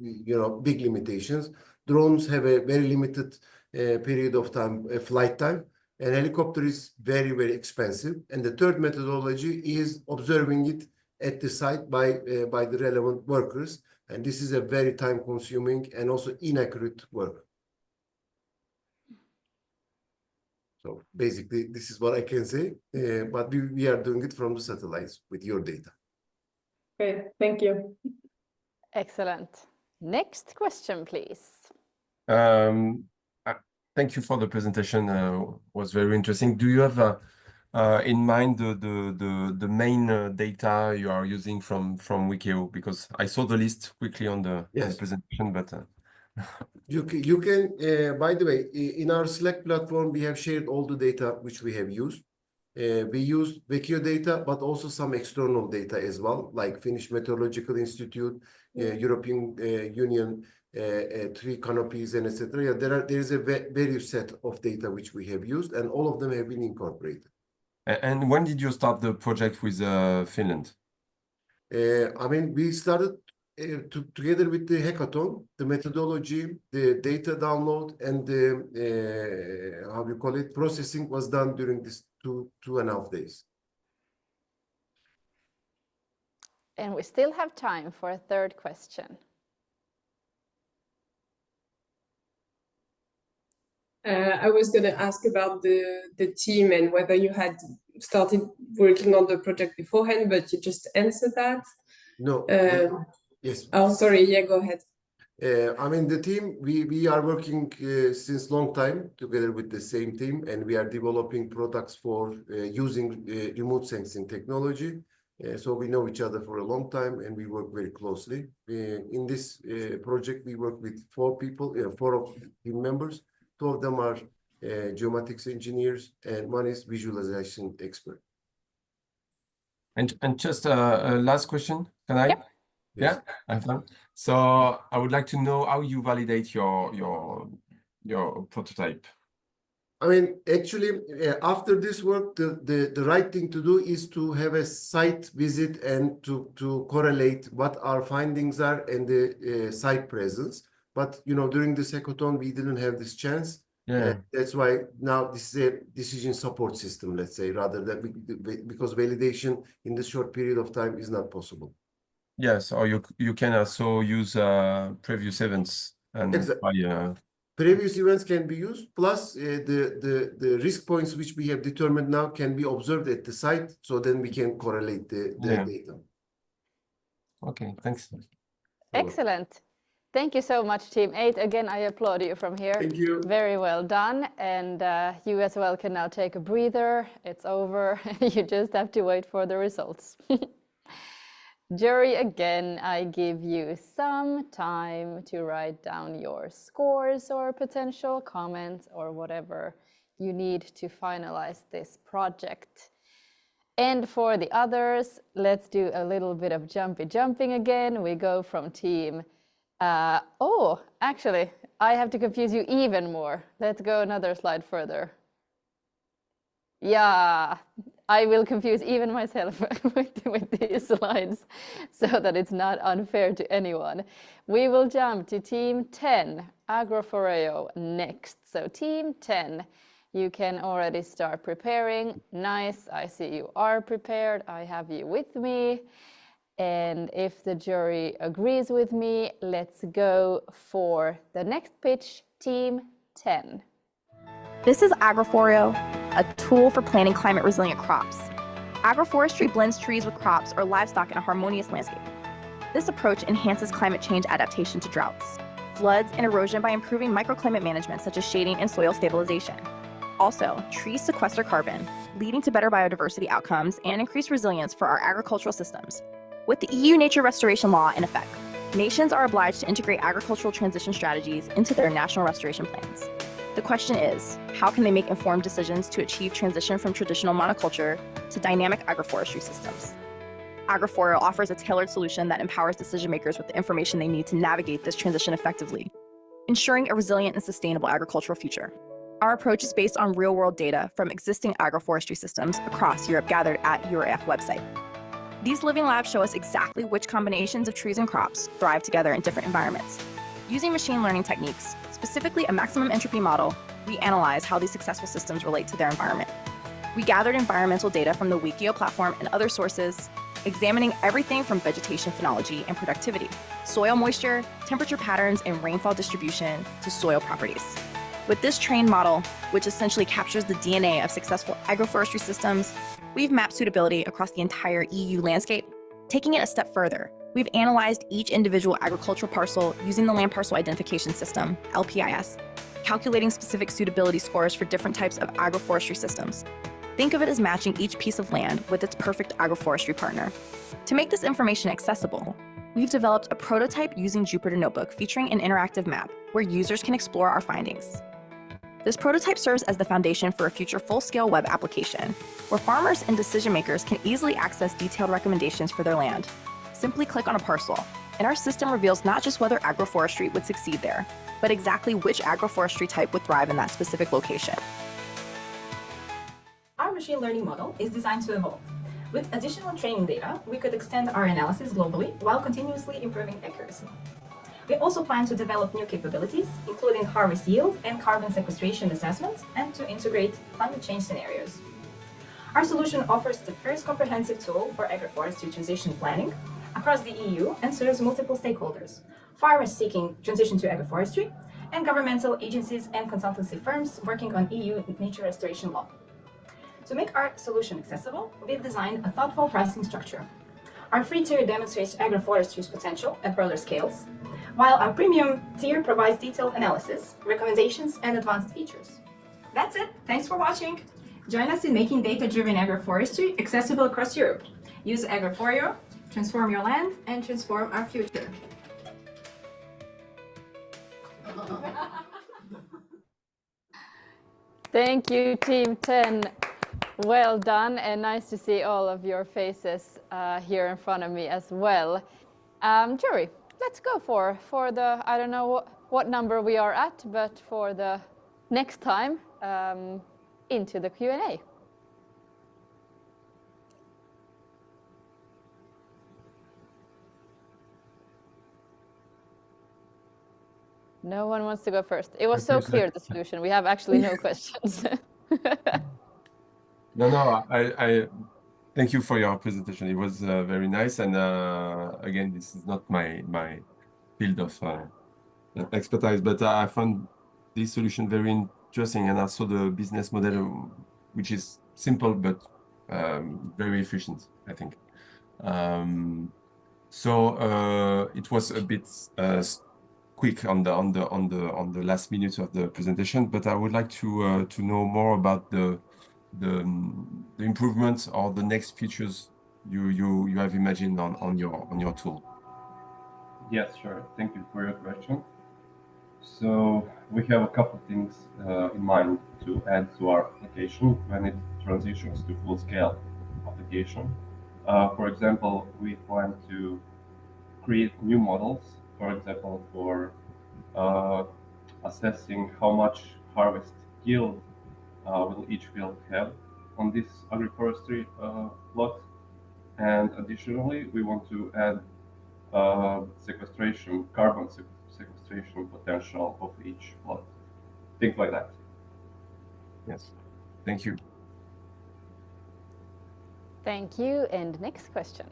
big limitations. Drones have a very limited period of time, flight time, and helicopter is very, very expensive. And the third methodology is observing it at the site by the relevant workers. And this is a very time-consuming and also inaccurate work. So basically, this is what I can say, but we are doing it from the satellites with your data. Okay, thank you. Excellent. Next question, please. Thank you for the presentation. Was very interesting. Do you have in mind the main data you are using from WEkEO? Because I saw the list quickly on the presentation, but you can by the way, in our Slack platform, we have shared all the data which we have used. We use WEkEO data, but also some external data as well, like Finnish Meteorological Institute, European Union, tree canopies, and etc. Yeah, there is a various set of data which we have used, and all of them have been incorporated. And when did you start the project with Finland? I mean, we started together with the hackathon, the methodology, the data download, and the how you call it, processing was done during this 2.5 days. And we still have time for a third question. I was going to ask about the team and whether you had started working on the project beforehand, but you just answered that. No. Yes. Oh, sorry. Yeah, go ahead. I mean, the team, we are working since long time together with the same team, and we are developing products for using remote sensing technology. So we know each other for a long time, and we work very closely. In this project, we work with 4 people, 4 of team members. 2 of them are geomatics engineers, and 1 is visualization expert. And just a last question, can I? Yep. Yes. Yeah, I have. So I would like to know how you validate your prototype. I mean, actually, after this work, the right thing to do is to have a site visit and to correlate what our findings are and the site presence. But during this hackathon, we didn't have this chance. Yeah. That's why now this is a decision support system, let's say, rather than because validation in this short period of time is not possible. Yes, or you can also use previous events and previous events can be used, plus the risk points which we have determined now can be observed at the site, so then we can correlate the data. Okay, thanks. Excellent. Thank you so much, Team 8. Again, I applaud you from here. Thank you. Very well done. And you as well can now take a breather. It's over. You just have to wait for the results. Jury, again, I give you some time to write down your scores or potential comments or whatever you need to finalize this project. And for the others, let's do a little bit of jumping again. We go from team... oh, actually, I have to confuse you even more. Let's go another slide further. Yeah, I will confuse even myself with these slides so that it's not unfair to anyone. We will jump to team 10, Agroforeo, next. So team 10, you can already start preparing. Nice, I see you are prepared. I have you with me. And if the jury agrees with me, let's go for the next pitch, team 10. This is Agroforeo, a tool for planting climate-resilient crops. Agroforestry blends trees with crops or livestock in a harmonious landscape. This approach enhances climate change adaptation to droughts, floods, and erosion by improving microclimate management such as shading and soil stabilization. Also, trees sequester carbon, leading to better biodiversity outcomes and increased resilience for our agricultural systems. With the EU Nature Restoration Law in effect, Nations are obliged to integrate agricultural transition strategies into their national restoration plans. The question is, how can they make informed decisions to achieve transition from traditional monoculture to dynamic agroforestry systems? Agroforeo offers a tailored solution that empowers decision makers with the information they need to navigate this transition effectively, ensuring a resilient and sustainable agricultural future. Our approach is based on real-world data from existing agroforestry systems across Europe gathered at EURF website. These living labs show us exactly which combinations of trees and crops thrive together in different environments. Using machine learning techniques, specifically a maximum entropy model, we analyze how these successful systems relate to their environment. We gathered environmental data from the WEkEO platform and other sources, examining everything from vegetation phenology and productivity, soil moisture, temperature patterns, and rainfall distribution to soil properties. With this trained model, which essentially captures the DNA of successful agroforestry systems, we've mapped suitability across the entire EU landscape. Taking it a step further, we've analyzed each individual agricultural parcel using the Land Parcel Identification System, LPIS, calculating specific suitability scores for different types of agroforestry systems. Think of it as matching each piece of land with its perfect agroforestry partner. To make this information accessible, we've developed a prototype using Jupyter Notebook featuring an interactive map where users can explore our findings. This prototype serves as the foundation for a future full-scale web application, where farmers and decision makers can easily access detailed recommendations for their land. Simply click on a parcel, and our system reveals not just whether agroforestry would succeed there, but exactly which agroforestry type would thrive in that specific location. Our machine learning model is designed to evolve. With additional training data, we could extend our analysis globally while continuously improving accuracy. We also plan to develop new capabilities, including harvest yield and carbon sequestration assessments, and to integrate climate change scenarios. Our solution offers the first comprehensive tool for agroforestry transition planning across the EU and serves multiple stakeholders: farmers seeking transition to agroforestry, and governmental agencies and consultancy firms working on EU nature restoration law. To make our solution accessible, we've designed a thoughtful pricing structure. Our free tier demonstrates agroforestry's potential at broader scales, while our premium tier provides detailed analysis, recommendations, and advanced features. That's it. Thanks for watching. Join us in making data-driven agroforestry accessible across Europe. Use Agroforeo, transform your land, and transform our future. Thank you, Team 10. Well done, and nice to see all of your faces here in front of me as well. Jury, let's go for the, I don't know what number we are at, but for the next time, into the Q&A. No one wants to go first. It was so clear, the solution. We have actually no questions. No, I thank you for your presentation. It was very nice. And again, this is not my field of expertise, but I found this solution very interesting, and also the business model, which is simple but very efficient, I think. So it was a bit quick on the last minutes of the presentation, but I would like to know more about the improvements or the next features you have imagined on your tool. Yes, sure. Thank you for your question. So we have a couple of things in mind to add to our application when it transitions to full-scale application. For example, we plan to create new models, for example, for assessing how much harvest yield will each field have on this agroforestry plot. And additionally, we want to add carbon sequestration potential of each plot. Things like that. Yes, thank you. Thank you. And next question.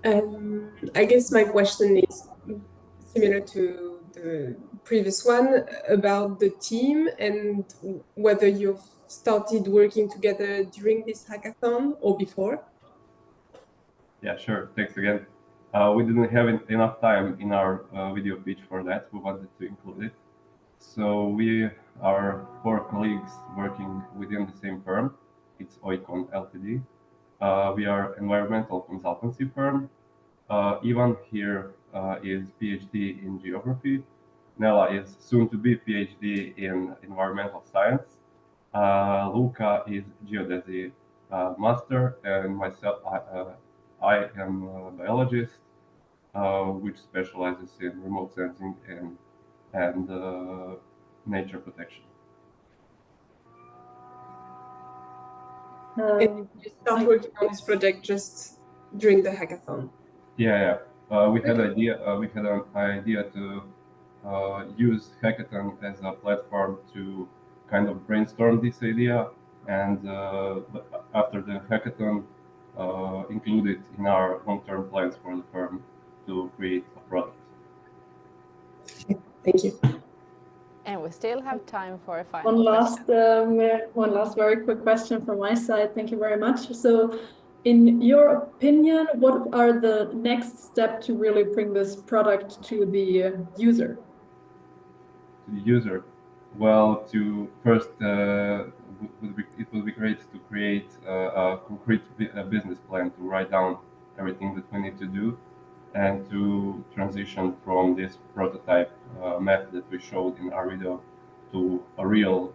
I guess my question is similar to the previous one about the team and whether you've started working together during this hackathon or before. Yeah, sure. Thanks again. We didn't have enough time in our video pitch for that. We wanted to include it. So we are 4 colleagues working within the same firm. It's WEkEO Ltd. We are environmental consultancy firm, Ivan here is PhD in geography. Nella is soon to be PhD in environmental science. Luca is geodesy master, and myself, I am a biologist, which specializes in remote sensing and nature protection. And you start working on this project just during the hackathon. Yeah. We had an idea to use hackathon as a platform to kind of brainstorm this idea, and after the hackathon, include it in our long-term plans for the firm to create a product. Thank you. And we still have time for a final One last very quick question from my side. Thank you very much. So, in your opinion, what are the next steps to really bring this product to the user? To the user, well, to first, it would be great to create a concrete business plan, to write down everything that we need to do, and to transition from this prototype map that we showed in our video to a real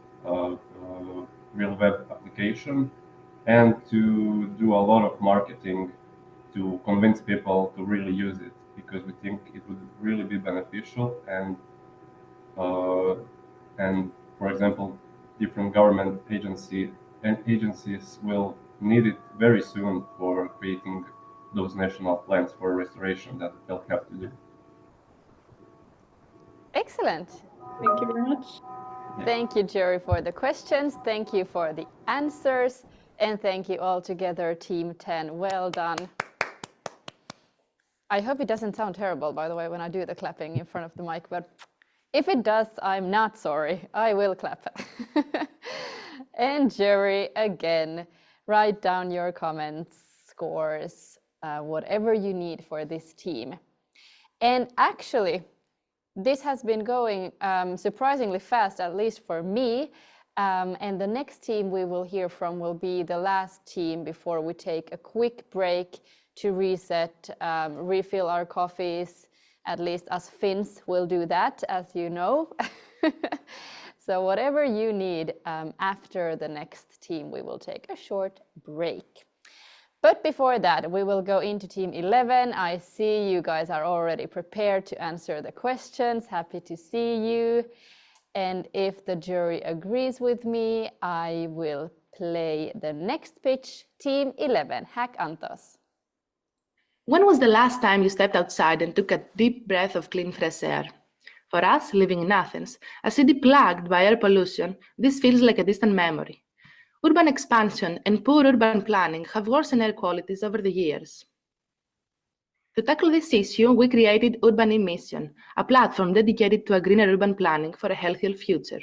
web application, and to do a lot of marketing to convince people to really use it, because we think it would really be beneficial, and for example, different government agencies will need it very soon for creating those national plans for restoration that they'll have to do. Excellent. Thank you very much. Thank you, Jerry, for the questions. Thank you for the answers. And thank you all together, Team 10. Well done. I hope it doesn't sound terrible, by the way, when I do the clapping in front of the mic, but if it does, I'm not sorry. I will clap. And Jerry, again, write down your comments, scores, whatever you need for this team. And actually, this has been going surprisingly fast, at least for me. And the next team we will hear from will be the last team before we take a quick break to reset, refill our coffees. At least us Finns will do that, as you know. So whatever you need, after the next team, we will take a short break. But before that, we will go into Team 11. I see you guys are already prepared to answer the questions. Happy to see you. And if the jury agrees with me, I will play the next pitch. Team 11, Hack Antos. When was the last time you stepped outside and took a deep breath of clean, fresh air? For us, living in Athens, a city plagued by air pollution, this feels like a distant memory. Urban expansion and poor urban planning have worsened air qualities over the years. To tackle this issue, we created Urban Emission, a platform dedicated to a greener urban planning for a healthier future.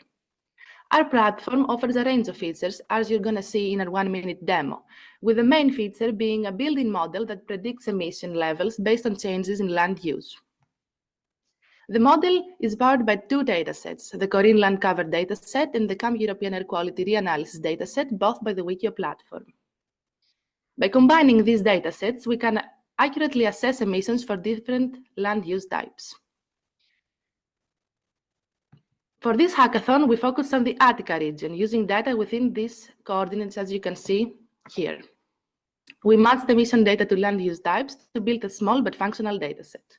Our platform offers a range of features, as you're going to see in a 1-minute demo, with the main feature being a building model that predicts emission levels based on changes in land use. The model is powered by 2 datasets, the Korean land cover dataset and the CAM European Air Quality Reanalysis dataset, both by the WEkEO platform. By combining these datasets, we can accurately assess emissions for different land use types. For this hackathon, we focused on the Attica region, using data within these coordinates, as you can see here. We matched emission data to land use types to build a small but functional dataset.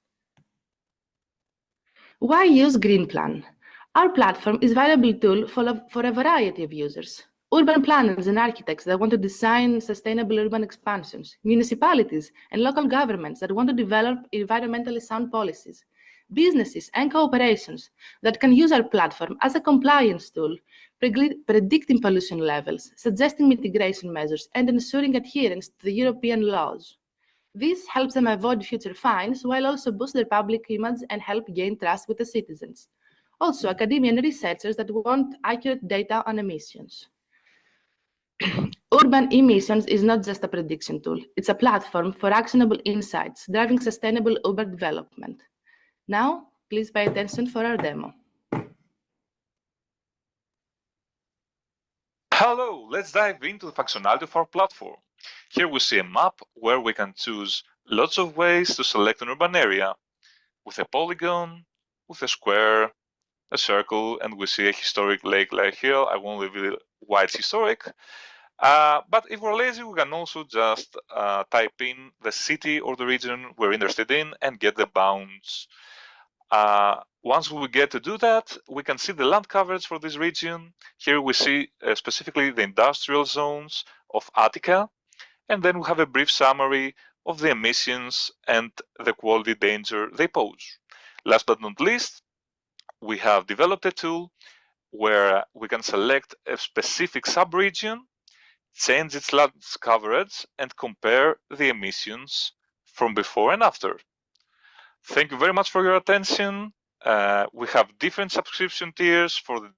Why use GreenPlan? Our platform is a valuable tool for a variety of users. Urban planners and architects that want to design sustainable urban expansions, municipalities and local governments that want to develop environmentally sound policies, businesses and corporations that can use our platform as a compliance tool, predicting pollution levels, suggesting mitigation measures, and ensuring adherence to the European laws. This helps them avoid future fines while also boost their public image and help gain trust with the citizens. Also, academia and researchers that want accurate data on emissions. Urban Emissions is not just a prediction tool. It's a platform for actionable insights, driving sustainable urban development. Now, please pay attention for our demo. Hello, let's dive into the functionality of our platform. Here we see a map where we can choose lots of ways to select an urban area, with a polygon, with a square, a circle, and we see a historic lake like here. I won't reveal why it's historic. But if we're lazy, we can also just type in the city or the region we're interested in and get the bounds. Once we get to do that, we can see the land coverage for this region. Here we see specifically the industrial zones of Attica, and then we have a brief summary of the emissions and the quality danger they pose. Last but not least, we have developed a tool where we can select a specific subregion, change its land coverage, and compare the emissions from before and after. Thank you very much for your attention. We have different subscription tiers for the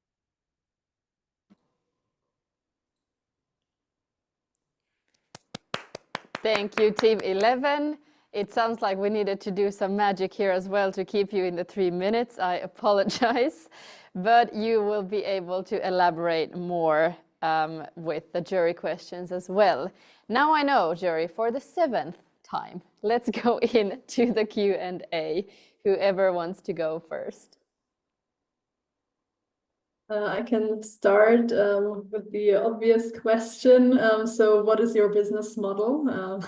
Thank you, Team 11. It sounds like we needed to do some magic here as well to keep you in the 3 minutes. I apologize, but you will be able to elaborate more with the jury questions as well. Now I know, jury, for the 7th time, let's go into the Q&A. Whoever wants to go first. I can start with the obvious question. So what is your business model?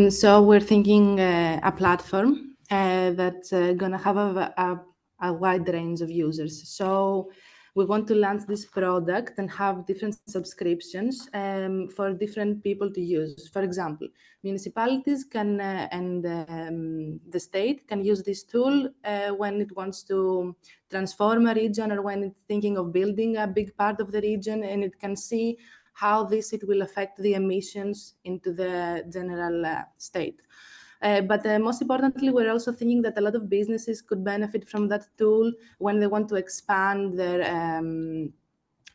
So we're thinking a platform that's gonna have a wide range of users. So we want to launch this product and have different subscriptions for different people to use. For example, municipalities can and the state can use this tool when it wants to transform a region or when it's thinking of building a big part of the region, and it can see how it will affect the emissions into the general state. But most importantly, we're also thinking that a lot of businesses could benefit from that tool when they want to expand their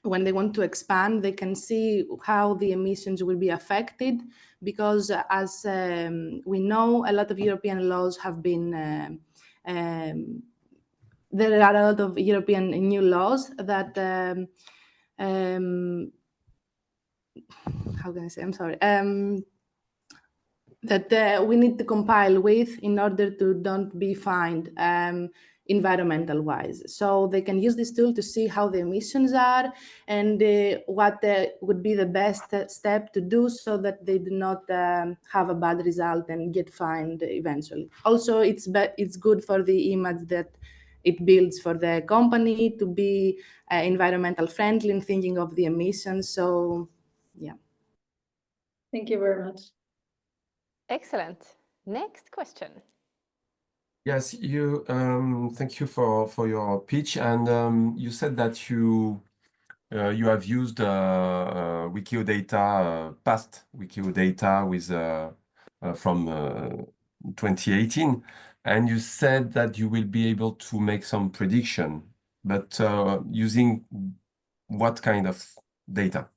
they can see how the emissions will be affected, because as we know, a lot of European laws have been there are a lot of European new laws that how can I say? I'm sorry. That we need to compile with in order to don't be fined environmental wise. So they can use this tool to see how the emissions are and what would be the best step to do so that they do not have a bad result and get fined eventually. Also, it's good for the image that it builds for the company to be environmental friendly and thinking of the emissions. So, yeah. Thank you very much. Excellent. Next question. Yes, you. Thank you for your pitch, and you said that you have used WEkEO data, past WEkEO data with from 2018, and you said that you will be able to make some prediction, but using what kind of data?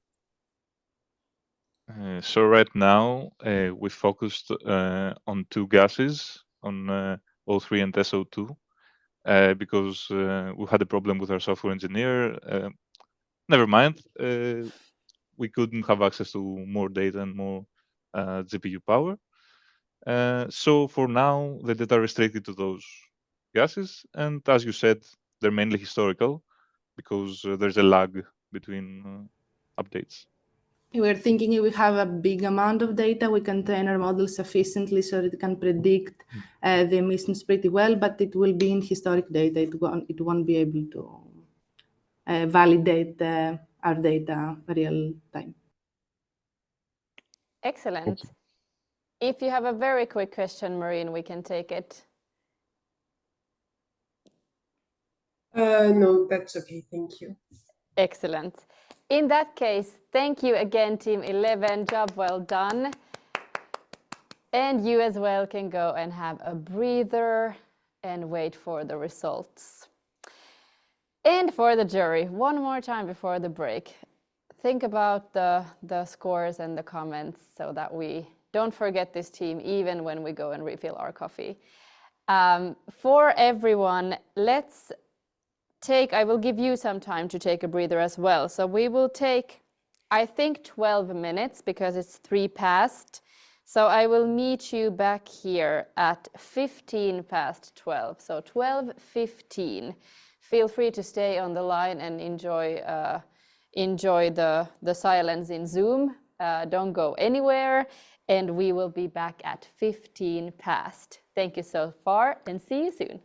So right now, we focused on 2 gases, on O3 and SO2, because we had a problem with our software engineer. Never mind, we couldn't have access to more data and more GPU power. So for now, the data are restricted to those gases, and as you said, they're mainly historical because there's a lag between updates. We're thinking if we have a big amount of data, we can train our model sufficiently so that it can predict the emissions pretty well, but it will be in historic data. It won't be able to validate our data real time. Excellent. If you have a very quick question, Maureen, we can take it. No, that's okay. Thank you. Excellent. In that case, thank you again, Team 11. Job well done. And you as well can go and have a breather and wait for the results. And for the jury, one more time before the break, think about the scores and the comments so that we don't forget this team even when we go and refill our coffee. For everyone, I will give you some time to take a breather as well. So we will take I think 12 minutes because it's 3 past. So I will meet you back here at 15 past 12. So 12:15. Feel free to stay on the line and enjoy the silence in Zoom. Don't go anywhere, and we will be back at 15 past. Thank you so far, and see you soon.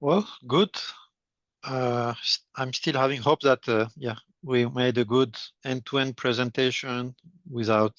Well, good. I'm still having hope that yeah, we made a good end-to-end presentation without.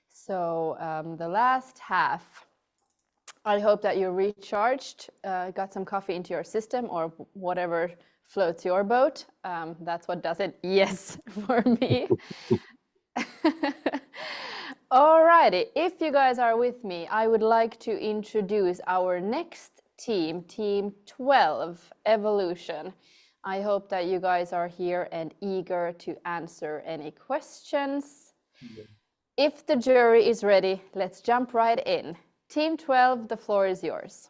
So the last half, I hope that you're recharged, got some coffee into your system or whatever floats your boat. That's what does it. Yes, for me. Alrighty, if you guys are with me, I would like to introduce our next team, Team 12, Evolution. I hope that you guys are here and eager to answer any questions. If the jury is ready, let's jump right in. Team 12, the floor is yours.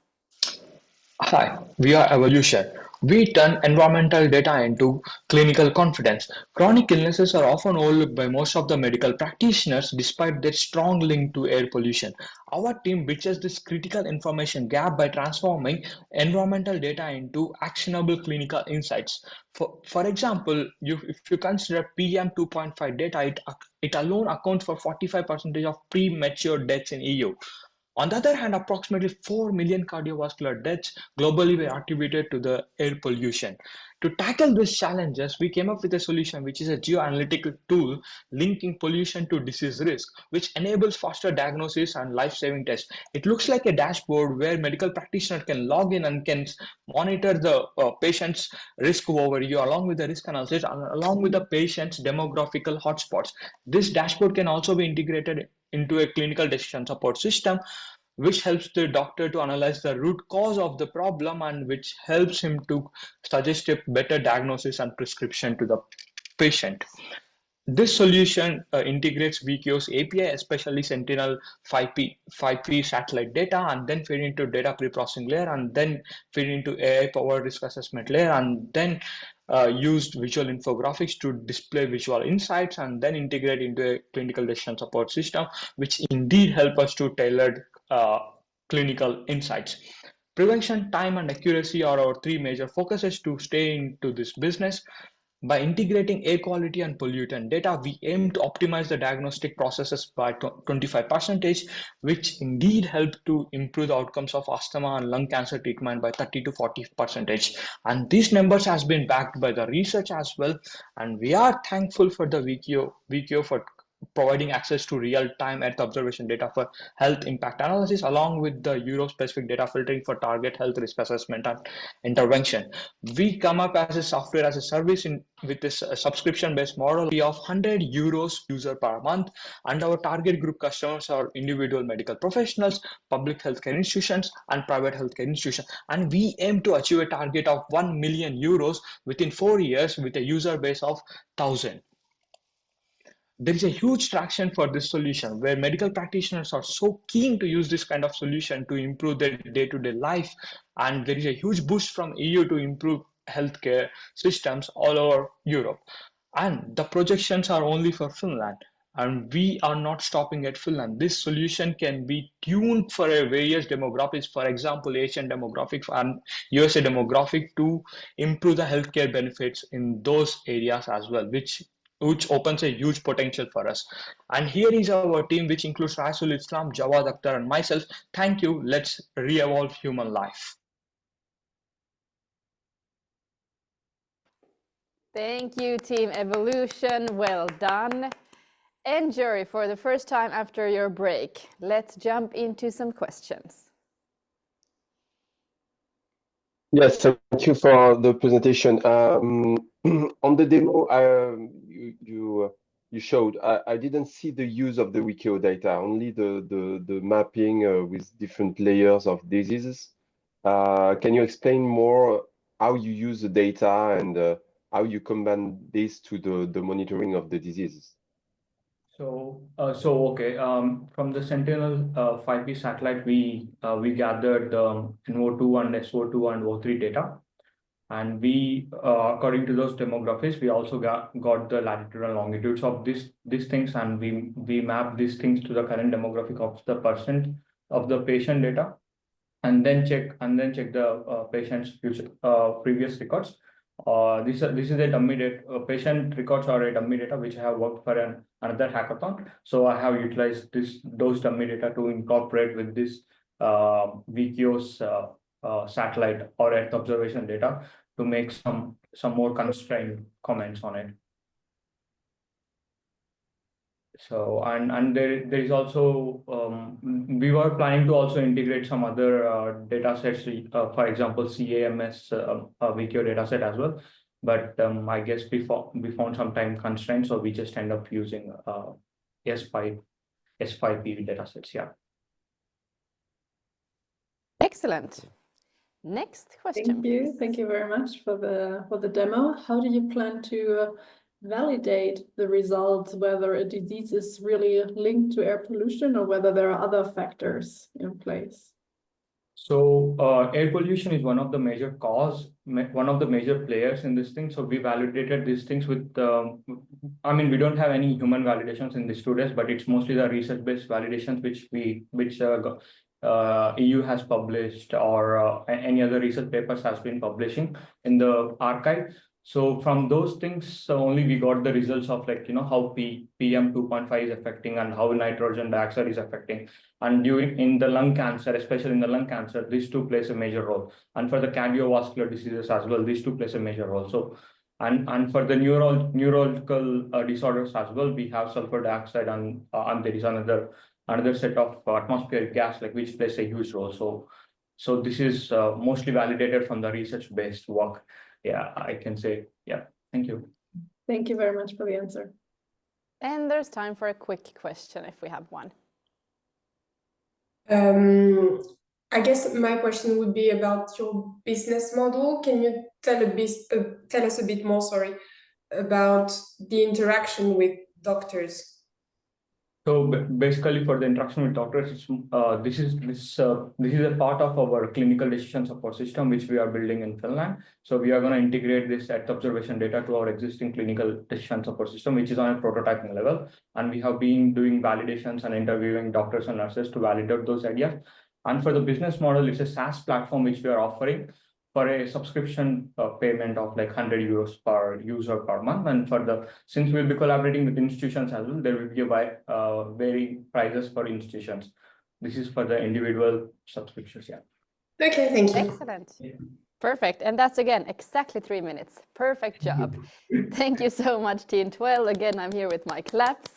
Hi, we are Evolution. We turn environmental data into clinical confidence. Chronic illnesses are often overlooked by most of the medical practitioners despite their strong link to air pollution. Our team bridges this critical information gap by transforming environmental data into actionable clinical insights. For example, if you consider PM 2.5 data, it alone accounts for 45% of premature deaths in EU. On the other hand, approximately 4 million cardiovascular deaths globally were attributed to the air pollution. To tackle these challenges, we came up with a solution which is a geoanalytical tool linking pollution to disease risk, which enables faster diagnosis and life-saving tests. It looks like a dashboard where medical practitioners can log in and can monitor the patient's risk overview along with the risk analysis and along with the patient's demographical hotspots. This dashboard can also be integrated into a clinical decision support system, which helps the doctor to analyze the root cause of the problem and which helps him to suggest a better diagnosis and prescription to the patient. This solution integrates WEkEO's API, especially Sentinel 5P satellite data, and then feed into data pre-processing layer, and then feed into AI-powered risk assessment layer, and then used visual infographics to display visual insights, and then integrate into a clinical decision support system, which indeed help us to tailor clinical insights. Prevention, time, and accuracy are our three major focuses to stay into this business. By integrating air quality and pollutant data, we aim to optimize the diagnostic processes by 25%, which indeed help to improve the outcomes of asthma and lung cancer treatment by 30 to 40%. And these numbers has been backed by the research as well. And we are thankful for the WEkEO for providing access to real-time Earth observation data for health impact analysis, along with the Euro-specific data filtering for target health risk assessment and intervention. We come up as a software as a service with this subscription-based model of 100 euros user per month, and our target group customers are individual medical professionals, public healthcare institutions, and private healthcare institutions. And we aim to achieve a target of 1 million euros within 4 years with a user base of 1,000. There is a huge traction for this solution where medical practitioners are so keen to use this kind of solution to improve their day-to-day life. And there is a huge boost from EU to improve healthcare systems all over Europe. And the projections are only for Finland. And we are not stopping at Finland. This solution can be tuned for various demographics, for example, Asian demographic and USA demographic, to improve the healthcare benefits in those areas as well, which opens a huge potential for us. And here is our team, which includes Rasul Islam, Jawad Akhtar, and myself. Thank you. Let's re-evolve human life. Thank you, Team Evolution. Well done. And jury, for the first time after your break, let's jump into some questions. Yes, thank you for the presentation. On the demo, you showed, I didn't see the use of the WEkEO data, only the mapping with different layers of diseases. Can you explain more how you use the data and how you combine this to the monitoring of the diseases? Okay. From the Sentinel 5P satellite, we gathered NO2 and SO2 and O3 data, and we, according to those demographics, we also got the latitude and longitudes of these things, and we map these things to the current demographic of the percent of the patient data, and then check the patient's previous records. This is a dummy data. Patient records are a dummy data which I have worked for another hackathon. So I have utilized those dummy data to incorporate with this WEkEO's satellite or Earth observation data to make some more constrained comments on it. So and there is also we were planning to also integrate some other data sets, for example, CAMS WEkEO data set as well. But I guess we found some time constraints, so we just end up using S5 PV data sets. Yeah. Excellent. Next question. Thank you very much for the demo. How do you plan to validate the results, whether a disease is really linked to air pollution or whether there are other factors in place? So air pollution is one of the major players in this thing. So we validated these things with, I mean, we don't have any human validations in these 2 days, but it's mostly the research-based validations which EU has published, or any other research papers has been publishing in the archive. So from those things only we got the results of, like, how PM 2.5 is affecting and how nitrogen dioxide is affecting. And in the lung cancer, especially in the lung cancer, these 2 plays a major role. And for the cardiovascular diseases as well, these 2 plays a major role. So and for the neurological disorders as well, we have sulfur dioxide, and there is another set of atmospheric gas, like, which plays a huge role. So this is mostly validated from the research-based work. Yeah, I can say. Yeah. Thank you. Thank you very much for the answer. And there's time for a quick question if we have one. I guess my question would be about your business model. Can you tell us a bit more, about the interaction with doctors? So basically, for the interaction with doctors, this is a part of our clinical decision support system, which we are building in Finland. So we are going to integrate this Earth observation data to our existing clinical decision support system, which is on a prototyping level. And we have been doing validations and interviewing doctors and nurses to validate those ideas. And for the business model, it's a SaaS platform which we are offering for a subscription payment of like 100 euros per user per month. And since we'll be collaborating with institutions as well, there will be varying prices for institutions. This is for the individual subscriptions. Yeah. Okay, thank you. Excellent. Perfect. And that's, again, exactly 3 minutes. Perfect job. Thank you so much, Team 12. Again, I'm here with my claps.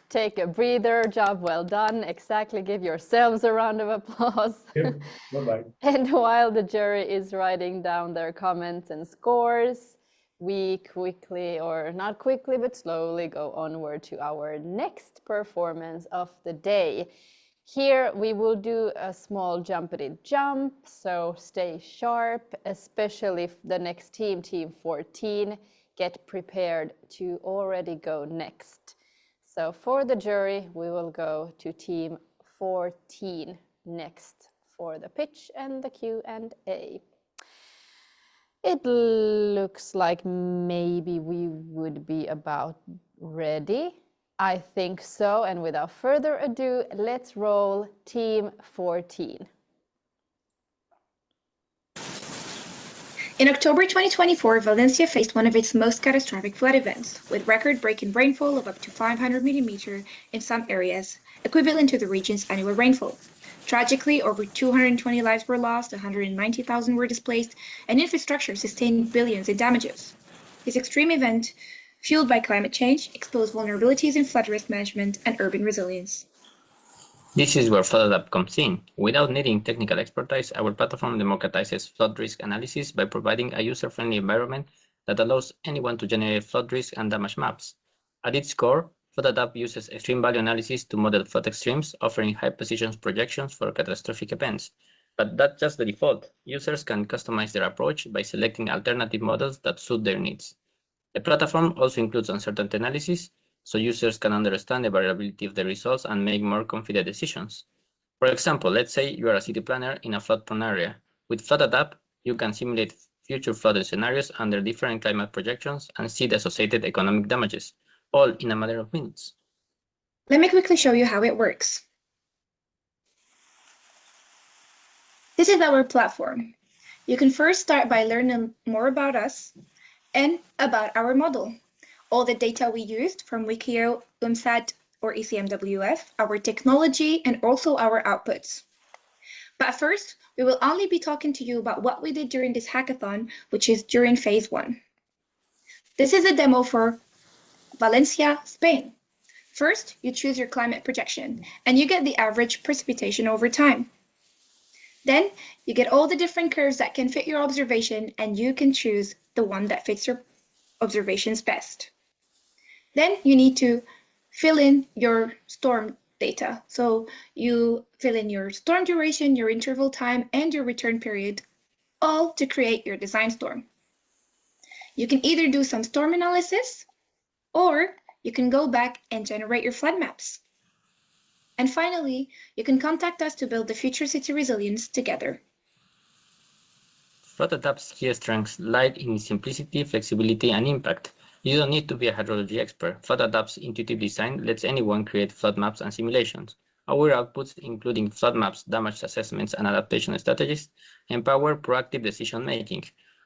Take a breather, job well done. Exactly, give yourselves a round of applause. Yep. Bye-bye. And while the jury is writing down their comments and scores, we quickly, or not quickly, but slowly go onward to our next performance of the day. Here we will do a small jumpity jump, so stay sharp, especially if the next team, Team 14, get prepared to already go next. So for the jury, we will go to Team 14 next for the pitch and the Q&A. It looks like maybe we would be about ready. I think so, and without further ado, let's roll Team 14. In October 2024, Valencia faced one of its most catastrophic flood events, with record-breaking rainfall of up to 500 millimeters in some areas, equivalent to the region's annual rainfall. Tragically, over 220 lives were lost, 190,000 were displaced, and infrastructure sustained billions in damages. This extreme event, fueled by climate change, exposed vulnerabilities in flood risk management and urban resilience. This is where FloodAdapt comes in. Without needing technical expertise, our platform democratizes flood risk analysis by providing a user-friendly environment that allows anyone to generate flood risk and damage maps. At its core, FloodAdapt uses extreme value analysis to model flood extremes, offering high-precision projections for catastrophic events. But that's just the default. Users can customize their approach by selecting alternative models that suit their needs. The platform also includes uncertainty analysis, so users can understand the variability of the results and make more confident decisions. For example, let's say you are a city planner in a flood-prone area. With FloodAdapt, you can simulate future flooding scenarios under different climate projections and see the associated economic damages, all in a matter of minutes. Let me quickly show you how it works. This is our platform. You can first start by learning more about us and about our model. All the data we used from WEkEO, UMSAT, or ECMWF, our technology, and also our outputs. But first, we will only be talking to you about what we did during this hackathon, which is during phase 1. This is a demo for Valencia, Spain. First, you choose your climate projection, and you get the average precipitation over time. Then, you get all the different curves that can fit your observation, and you can choose the one that fits your observations best. Then, you need to fill in your storm data. So you fill in your storm duration, your interval time, and your return period, all to create your design storm. You can either do some storm analysis, or you can go back and generate your flood maps. And finally, you can contact us to build the future city resilience together. FloodAdapt's key strengths lie in its simplicity, flexibility, and impact. You don't need to be a hydrology expert. FloodAdapt's intuitive design lets anyone create flood maps and simulations. Our outputs, including flood maps, damage assessments, and adaptation strategies, empower proactive decision-making.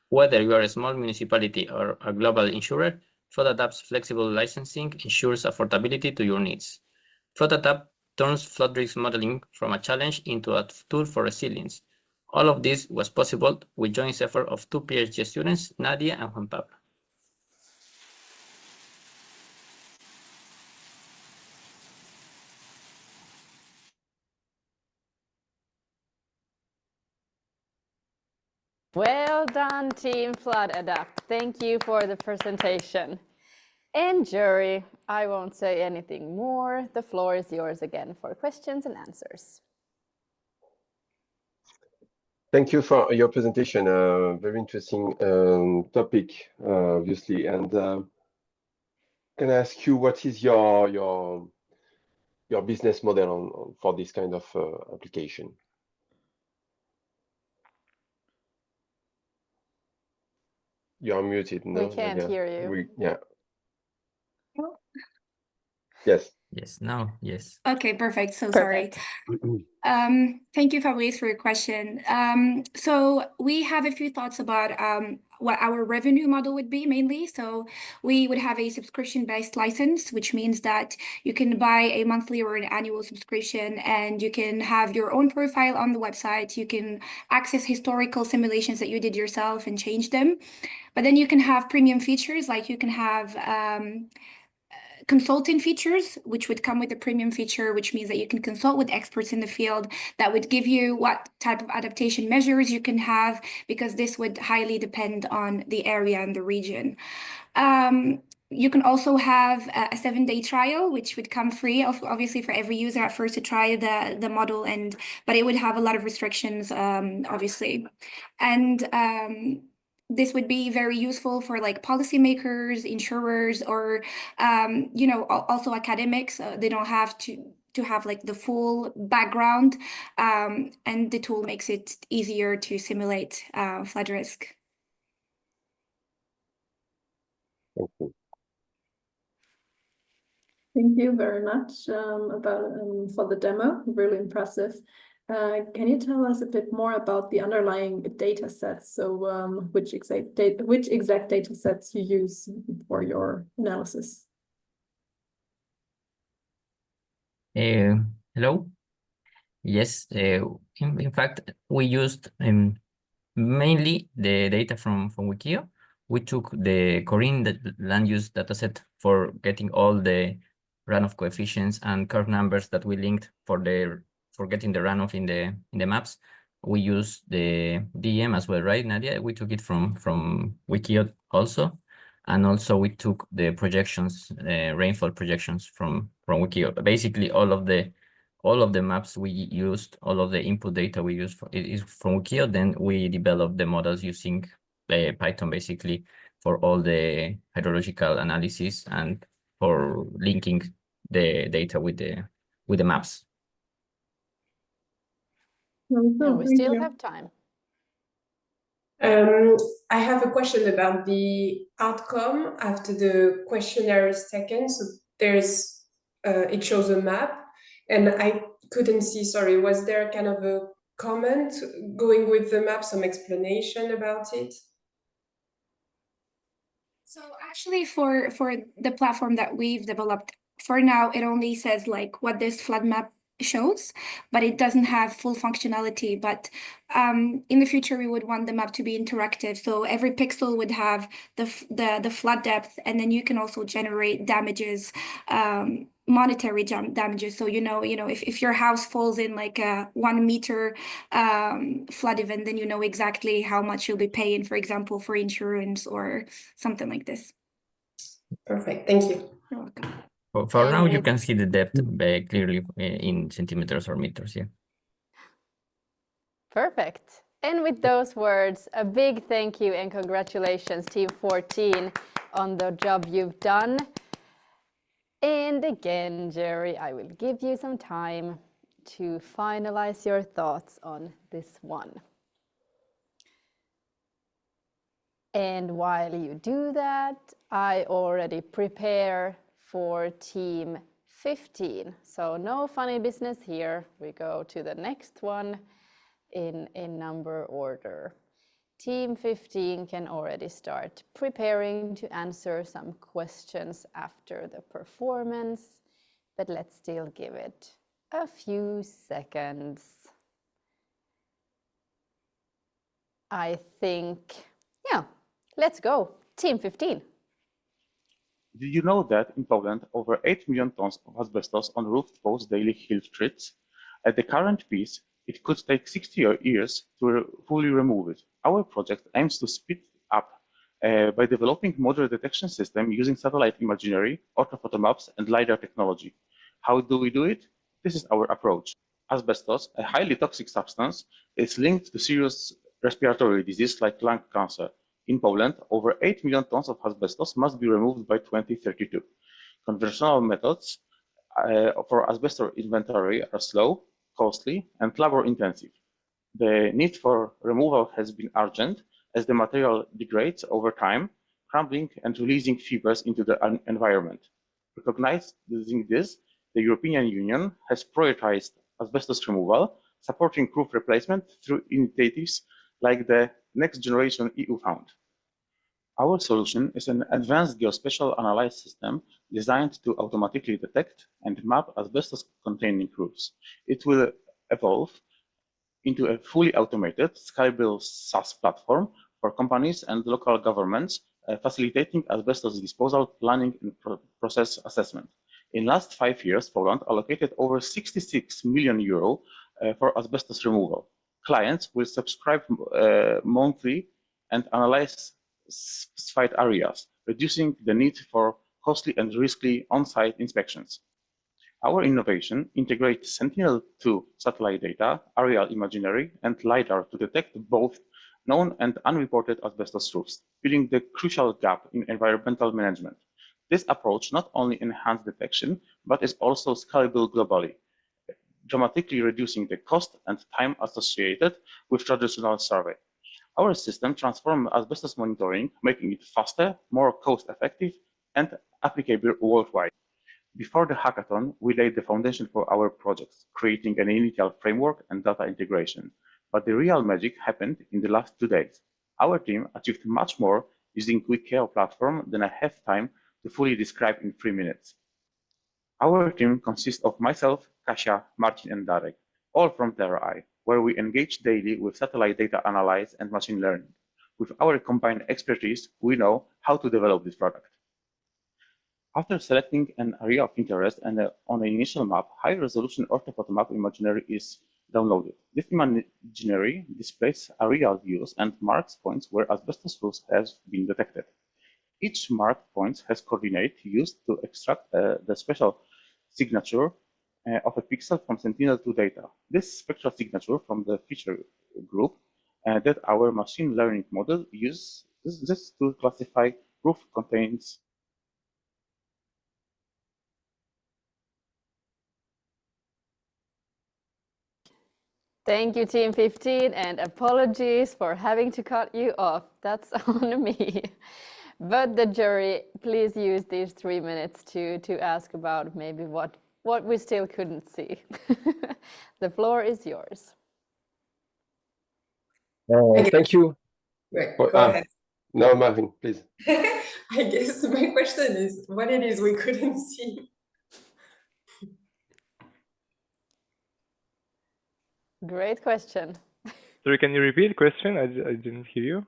Whether you are a small municipality or a global insurer, FloodAdapt's flexible licensing ensures affordability to your needs. FloodAdapt turns flood risk modeling from a challenge into a tool for resilience. All of this was possible with joint effort of 2 PhD students, Nadia and Juan Pablo. Well done, Team FloodAdapt. Thank you for the presentation. And jury, I won't say anything more. The floor is yours again for questions and answers. Thank you for your presentation. Very interesting topic, obviously. And can I ask you, what is your business model for this kind of application? You're muted. No, We can't hear you. Yeah. Yes. Yes, now, yes. Okay, perfect. So Perfect. sorry. Thank you, Fabrice, for your question. So we have a few thoughts about what our revenue model would be mainly. So we would have a subscription-based license, which means that you can buy a monthly or an annual subscription, and you can have your own profile on the website. You can access historical simulations that you did yourself and change them. But then you can have premium features, like you can have consulting features, which would come with a premium feature, which means that you can consult with experts in the field that would give you what type of adaptation measures you can have, because this would highly depend on the area and the region. You can also have a 7-day trial, which would come free, obviously, for every user at first to try the model, but it would have a lot of restrictions, obviously. And this would be very useful for like policymakers, insurers, or also academics. They don't have to have like the full background, and the tool makes it easier to simulate flood risk. Thank you. Thank you very much for the demo. Really impressive. Can you tell us a bit more about the underlying data sets? So which exact data sets you use for your analysis? Hello. Yes, in fact, we used mainly the data from WEkEO. We took the Corinne land use dataset for getting all the runoff coefficients and curve numbers that we linked for getting the runoff in the maps. We use the DEM as well, right, Nadia? We took it from WEkEO also, and also we took the projections, rainfall projections from WEkEO. Basically, all of the maps we used, all of the input data we used is from WEkEO. Then we developed the models using Python, basically, for all the hydrological analysis and for linking the data with the maps. Yeah, we still have time. I have a question about the outcome after the questionnaire is taken. So there's it shows a map, and I couldn't see, sorry, was there kind of a comment going with the map, some explanation about it? So actually for the platform that we've developed, for now, it only says like what this flood map shows, but it doesn't have full functionality. But in the future, we would want the map to be interactive. So every pixel would have the flood depth, and then you can also generate damages monetary damages. So if your house falls in like a 1 meter flood event, then you know exactly how much you'll be paying, for example, for insurance or something like this. Perfect, thank you. You're welcome. For now, you can see the depth very clearly in centimeters or meters. Yeah. Perfect. And with those words, a big thank you and congratulations, Team 14, on the job you've done. And again, Jerry, I will give you some time to finalize your thoughts on this one. And while you do that, I already prepare for Team 15. So no funny business here. We go to the next one in number order. Team 15 can already start preparing to answer some questions after the performance, but let's still give it a few seconds. I think, yeah, let's go. Team 15. Did you know that in Poland, over 8 million tons of asbestos on roofed posts daily kill trees? At the current pace, it could take 60 years to fully remove it. Our project aims to speed up by developing modern detection system using satellite imagery, orthophoto maps, and LiDAR technology. How do we do it? This is our approach. Asbestos, a highly toxic substance, is linked to serious respiratory disease like lung cancer. In Poland, over 8 million tons of asbestos must be removed by 2032. Conventional methods for asbestos inventory are slow, costly, and labor-intensive. The need for removal has been urgent as the material degrades over time, crumbling and releasing fibers into the environment. Recognizing this, the European Union has prioritized asbestos removal, supporting roof replacement through initiatives like the Next Generation EU Fund. Our solution is an advanced geospatial analysis system designed to automatically detect and map asbestos-containing roofs. It will evolve into a fully automated, scalable SaaS platform for companies and local governments, facilitating asbestos disposal planning and process assessment. In the last 5 years, Poland allocated over 66 million euro for asbestos removal. Clients will subscribe monthly and analyze specified areas, reducing the need for costly and risky on-site inspections. Our innovation integrates Sentinel-2 satellite data, aerial imagery, and LiDAR to detect both known and unreported asbestos roofs, filling the crucial gap in environmental management. This approach not only enhances detection, but is also scalable globally, dramatically reducing the cost and time associated with traditional survey. Our system transforms asbestos monitoring, making it faster, more cost-effective, and applicable worldwide. Before the hackathon, we laid the foundation for our projects, creating an initial framework and data integration. But the real magic happened in the last 2 days. Our team achieved much more using WEkEO platform than I have time to fully describe in 3 minutes. Our team consists of myself, Kasia, Martin, and Darek, all from TerraEye, where we engage daily with satellite data analysis and machine learning. With our combined expertise, we know how to develop this product. After selecting an area of interest and on an initial map, high-resolution orthophoto map imagery is downloaded. This imagery displays aerial views and marks points where asbestos roofs have been detected. Each marked point has coordinate used to extract the special signature of a pixel from Sentinel-2 data. This spectral signature from the feature group that our machine learning model uses this to classify roof contains. Thank you, Team 15, and apologies for having to cut you off. That's on me. But the jury, please use these 3 minutes to ask about maybe what we still couldn't see. The floor is yours. Thank you. Right, go ahead. No, Marvin, please. I guess my question is what it is we couldn't see. Great question. Sorry, can you repeat the question? I didn't hear you.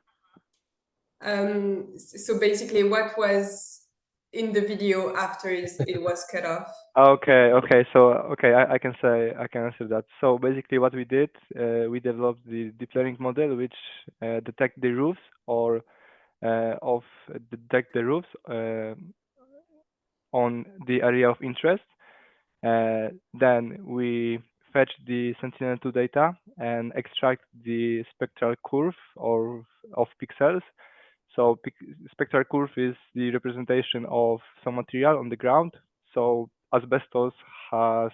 So basically, what was in the video after it was cut off? Okay. So I can answer that. So basically, what we did, we developed the deep learning model which detect the roofs or detect the roofs on the area of interest. Then we fetch the Sentinel-2 data and extract the spectral curve of pixels. So spectral curve is the representation of some material on the ground. So asbestos have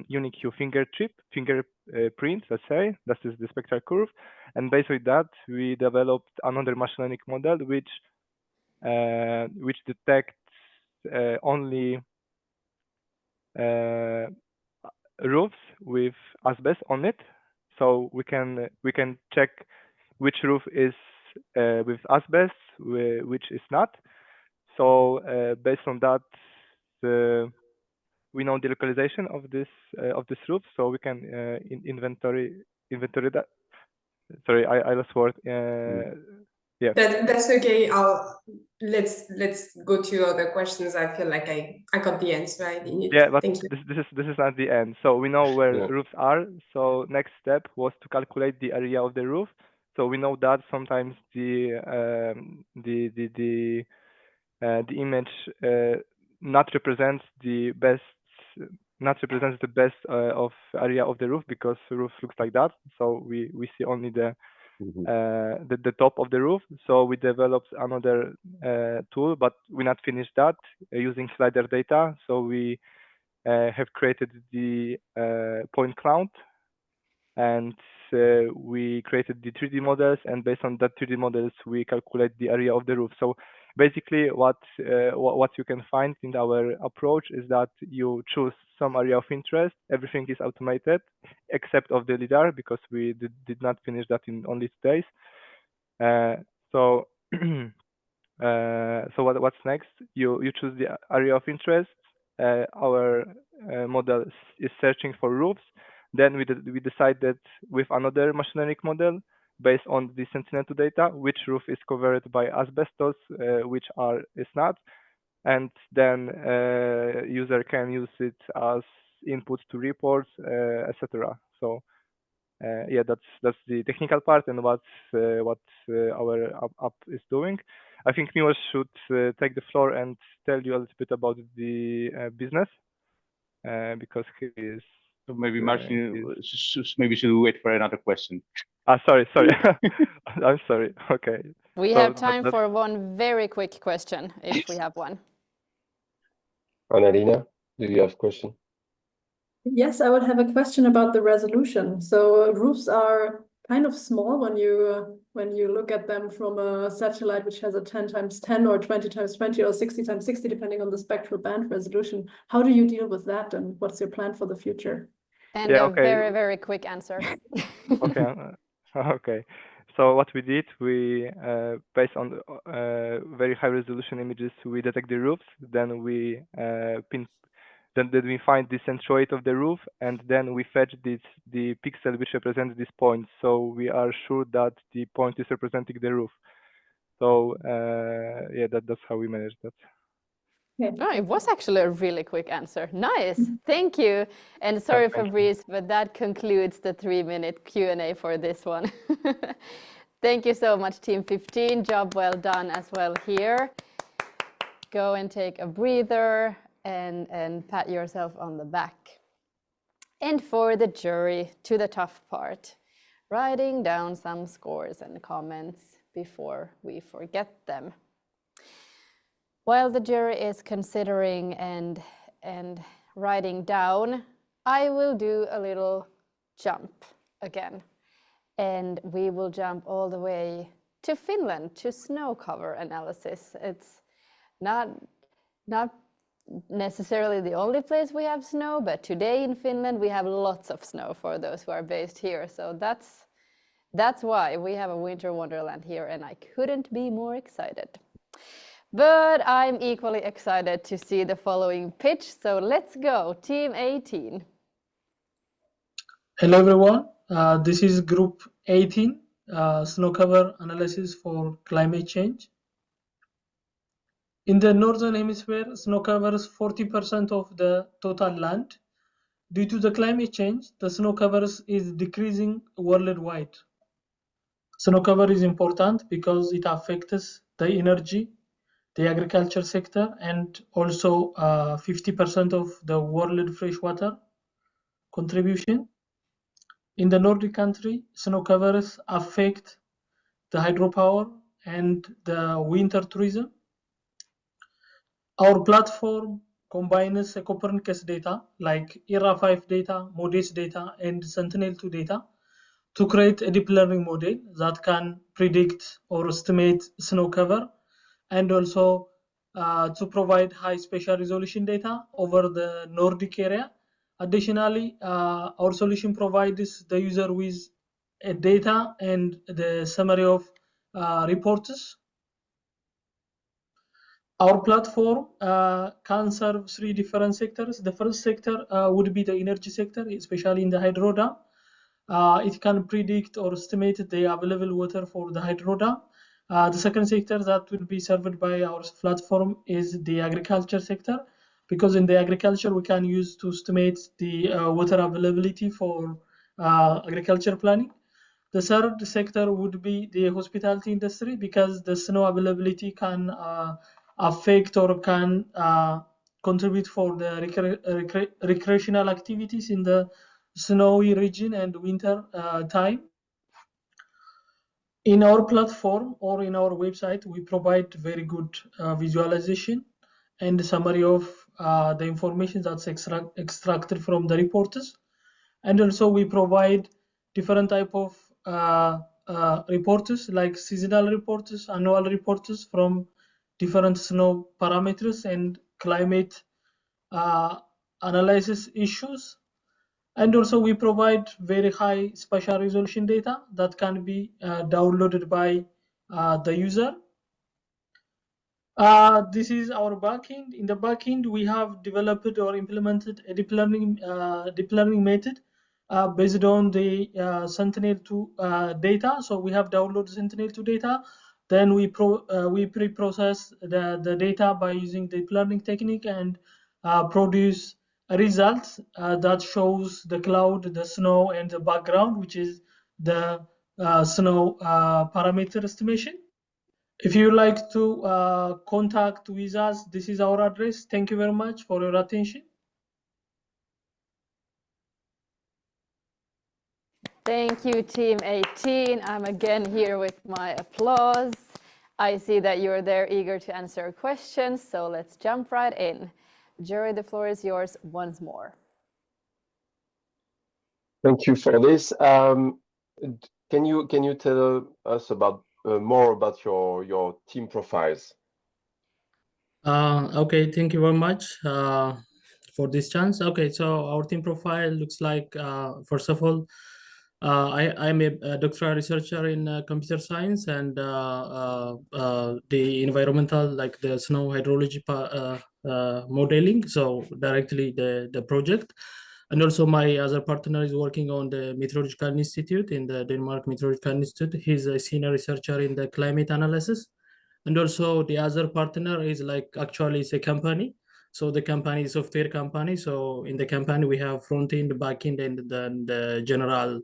unique fingerprint, let's say. That is the spectral curve. And based on that, we developed another machine learning model which detects only roofs with asbestos on it. So we can check which roof is with asbestos, which is not. So based on that, we know the localization of this roof, so we can inventory that. Sorry, I lost word. Yeah. That's okay. Let's go to other questions. I feel like I got the answer I need. Yeah, but Thank you. this is at the end. So we know where roofs are. So next step was to calculate the area of the roof. So we know that sometimes the image not represents the best of area of the roof, because the roof looks like that. So we see only the top of the roof. So we developed another tool, but we not finished that using slider data. So we have created the point cloud, and we created the 3D models, and based on that 3D models, we calculate the area of the roof. So basically, what you can find in our approach is that you choose some area of interest. Everything is automated except of the LiDAR, because we did not finish that in only 2 days. So what's next? You choose the area of interest. Our model is searching for roofs. Then we decided with another machine learning model based on the Sentinel-2 data which roof is covered by asbestos, which is not, and then user can use it as input to reports, etc. So yeah, that's the technical part and what our app is doing. I think Miłosz should take the floor and tell you a little bit about the business, because he is. So maybe Marcin should wait for another question. Sorry. I'm sorry. Okay. We have time for one very quick question, if we have one. Annalena, do you have a question? Yes, I would have a question about the resolution. So roofs are kind of small when you look at them from a satellite which has a 10 × 10 or 20 × 20 or 60 × 60, depending on the spectral band resolution. How do you deal with that, and what's your plan for the future? And a very, very quick answer. Okay. So what we did, we based on very high resolution images, we detect the roofs. Then we then we find the centroid of the roof, and then we fetch the pixel which represents this point. So we are sure that the point is representing the roof. So yeah, that's how we manage that. Oh, it was actually a really quick answer. Nice, thank you. And sorry, Fabrice, but that concludes the 3-minute Q&A for this one. Thank you so much, Team 15. Job well done as well here. Go and take a breather and pat yourself on the back. And for the jury, to the tough part, writing down some scores and comments before we forget them. While the jury is considering and writing down, I will do a little jump again. And we will jump all the way to Finland, to snow cover analysis. It's not necessarily the only place we have snow, but today in Finland we have lots of snow for those who are based here. So that's why we have a winter wonderland here, and I couldn't be more excited. But I'm equally excited to see the following pitch, so let's go, Team 18. Hello everyone, this is Group 18, snow cover analysis for climate change. In the northern hemisphere, snow covers 40% of the total land. Due to the climate change, the snow covers is decreasing worldwide. Snow cover is important because it affects the energy, the agriculture sector, and also 50% of the world freshwater contribution. In the Nordic country, snow covers affect the hydropower and the winter tourism. Our platform combines Copernicus data like ERA5 data, MODIS data, and Sentinel-2 data to create a deep learning model that can predict or estimate snow cover, and also to provide high spatial resolution data over the Nordic area. Additionally, our solution provides the user with a data and the summary of reports. Our platform can serve 3 different sectors. The first sector would be the energy sector, especially in the hydro dam. It can predict or estimate the available water for the hydro dam. The second sector that will be served by our platform is the agriculture sector, because in the agriculture we can use to estimate the water availability for agriculture planning. The third sector would be the hospitality industry, because the snow availability can affect or can contribute for the recreational activities in the snowy region and winter time. In our platform or in our website, we provide very good visualization and summary of the information that's extracted from the reports. And also we provide different type of reports, like seasonal reports, annual reports from different snow parameters and climate analysis issues. And also we provide very high spatial resolution data that can be downloaded by the user. This is our backend. In the backend, we have developed or implemented a deep learning method based on the Sentinel-2 data. So we have downloaded Sentinel-2 data. Then we pre-process the data by using deep learning technique and produce a result that shows the cloud, the snow, and the background, which is the snow parameter estimation. If you like to contact with us, this is our address. Thank you very much for your attention. Thank you, Team 18. I'm again here with my applause. I see that you're there eager to answer questions, so let's jump right in. Jury, the floor is yours once more. Thank you for this. Can you tell us about more about your team profiles? Okay, thank you very much for this chance. Okay, so our team profile looks like, first of all, I'm a doctoral researcher in computer science and the environmental, like the snow hydrology modeling, so directly the project. And also my other partner is working on the Meteorological Institute in the Denmark Meteorological Institute. He's a senior researcher in the climate analysis. And also the other partner is like, actually it's a company. So the company is a software company. So in the company, we have front end, back end, and then the general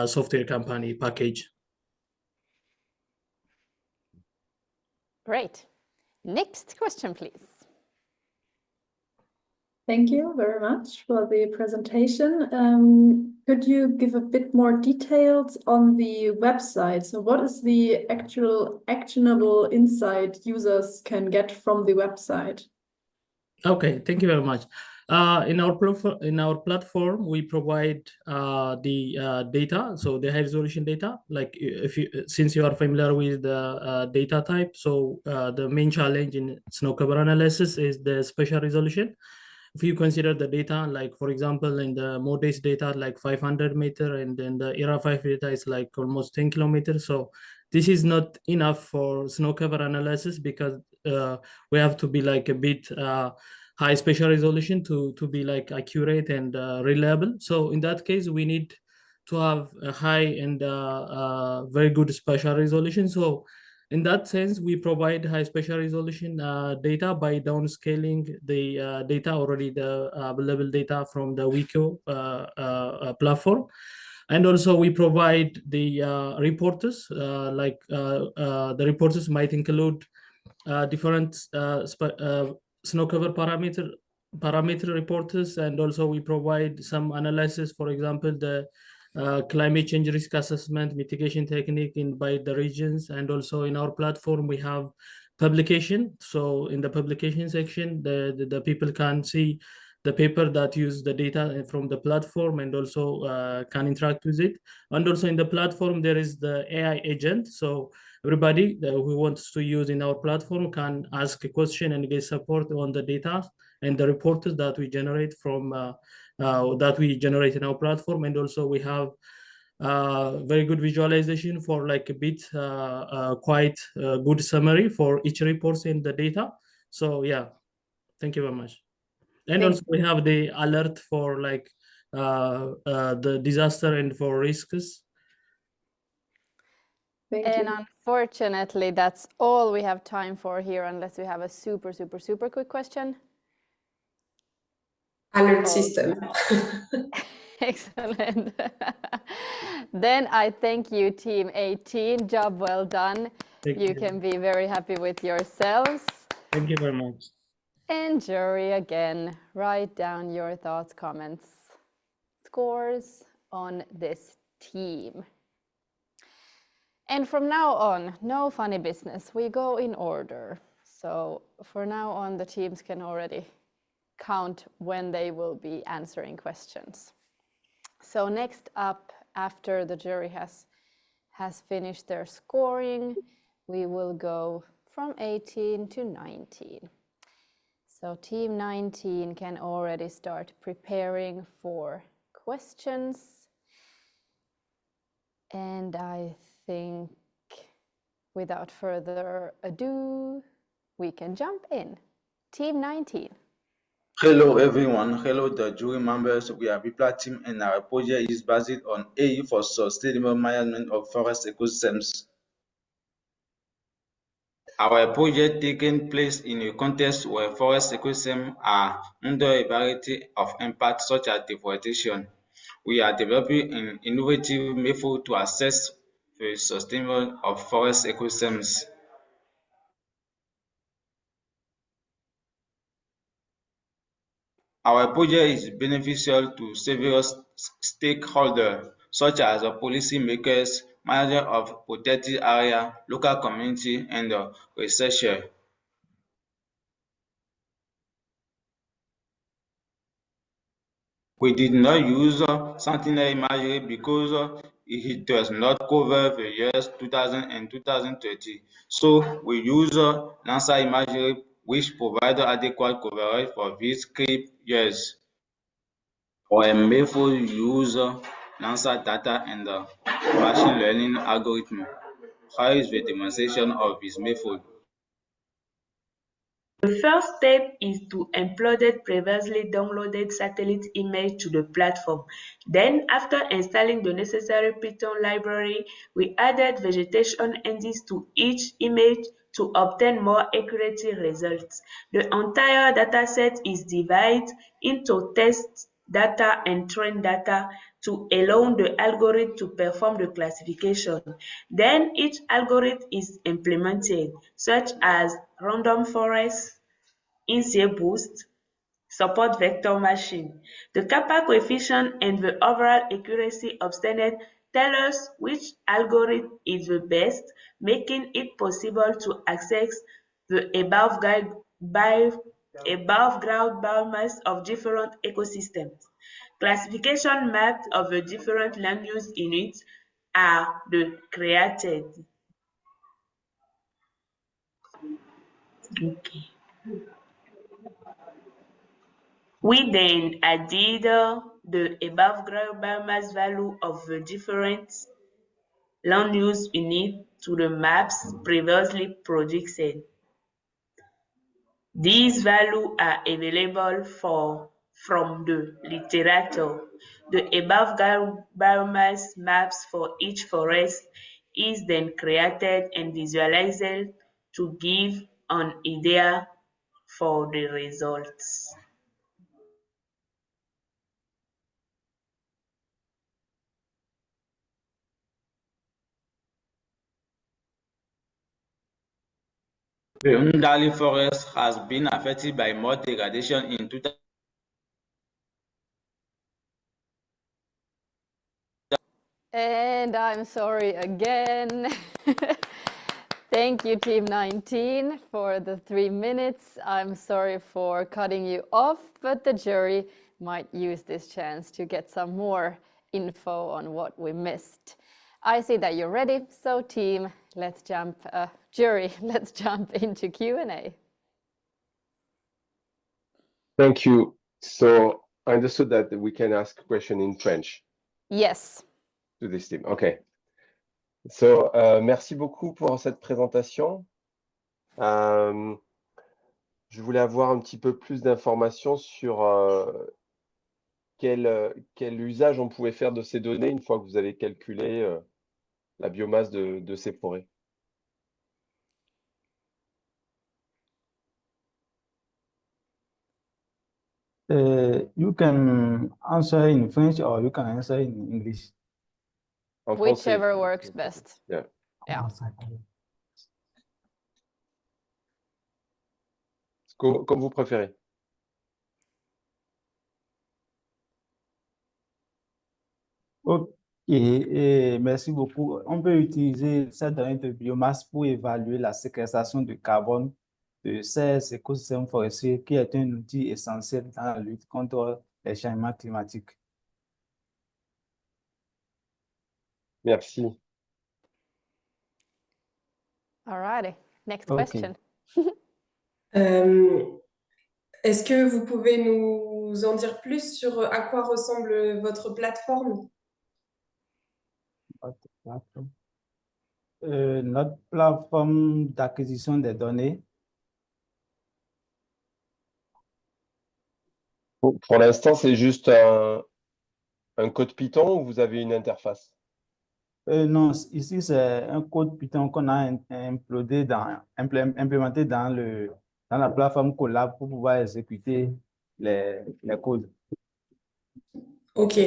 software company package. Great. Next question, please. Thank you very much for the presentation. Could you give a bit more details on the website? So what is the actual actionable insight users can get from the website? Okay, thank you very much. In our platform, we provide the data, so the high resolution data. Like since you are familiar with the data type, so the main challenge in snow cover analysis is the spatial resolution. If you consider the data, like for example, in the MODIS data, like 500 meter, and then the ERA5 data is like almost 10 kilometers. So this is not enough for snow cover analysis, because we have to be like a bit high spatial resolution to be like accurate and reliable. So in that case, we need to have a high and very good spatial resolution. So In that sense, we provide high spatial resolution data by downscaling the data already, the available data from the WEkEO platform. And also we provide the reporters, the reporters might include different snow cover parameter reporters, and also we provide some analysis, for example, the climate change risk assessment mitigation technique by the regions. And also in our platform we have publication, so in the publication section the people can see the paper that use the data from the platform and also can interact with it. And also in the platform there is the AI agent, so everybody who wants to use in our platform can ask a question and get support on the data and the reports that we generate from in our platform. And also we have very good visualization for like a bit quite good summary for each report in the data. So yeah, thank you very much. And also we have the alert for like the disaster and for risks. And unfortunately, that's all we have time for here, unless we have a super quick question. Alert system. Excellent. Then I thank you, Team 18. Job well done. You can be very happy with yourselves. Thank you very much. And jury, again, write down your thoughts, comments, scores on this team. And from now on, no funny business. We go in order. So for now on, the teams can already count when they will be answering questions. So next up, after the jury has finished their scoring, we will go from 18 to 19. So team 19 can already start preparing for questions. And I think without further ado, we can jump in. Team 19. Hello everyone, hello the jury members. We are BPLA team and our project is based on AI for sustainable management of forest ecosystems. Our project taking place in a context where forest ecosystems are under a variety of impacts such as deforestation. We are developing an innovative method to assess the sustainability of forest ecosystems. Our project is beneficial to several stakeholders, such as policymakers, managers of protected area, local community, and researchers. We did not use Sentinel imagery because it does not cover the years 2000 and 2030. So we use NASA imagery, which provides adequate coverage for these key years. Our method uses NASA data and machine learning algorithm. Here is the demonstration of this method. The first step is to upload previously downloaded satellite image to the platform. Then, after installing the necessary Python library, we added vegetation indices to each image to obtain more accurate results. The entire dataset is divided into test data and train data to allow the algorithm to perform the classification. Then each algorithm is implemented, such as random forest, in-series boost, support vector machine. The kappa coefficient and the overall accuracy obtained tell us which algorithm is the best, making it possible to access the above ground biomass of different ecosystems. Classification maps of the different land use units are created. Okay. We then added the above ground biomass value of the different land use units to the maps previously produced. These values are available from the literature. The above ground biomass maps for each forest is then created and visualized to give an idea for the results. The Undali forest has been affected by mold degradation in 2000. And I'm sorry again. Thank you, Team 19, for the 3 minutes. I'm sorry for cutting you off, but the jury might use this chance to get some more info on what we missed. I see that you're ready, so team, let's jump, jury, let's jump into Q&A. Thank you. So I understood that we can ask a question in French. Yes. To this team. OK. So, merci beaucoup pour cette présentation. Je voulais avoir un petit peu plus d'informations sur quel usage on pouvait faire de ces données une fois que vous avez calculé la biomasse de ces forêts. You can answer in French or you can answer in English. Whichever works best. Yeah. Yeah. Comme vous préférez. Ok, et merci beaucoup. On peut utiliser cette donnée de biomasse pour évaluer la séquestration de carbone de ces écosystèmes forestiers, qui est un outil essentiel dans la lutte contre les changements climatiques. Merci. All righty. Next question. Est-ce que vous pouvez nous en dire plus sur à quoi ressemble votre plateforme? Notre plateforme d'acquisition des données. Pour l'instant, c'est juste un code Python ou vous avez une interface? Non, ici, c'est un code Python qu'on a implémenté dans la plateforme Collab pour pouvoir exécuter les codes. OK.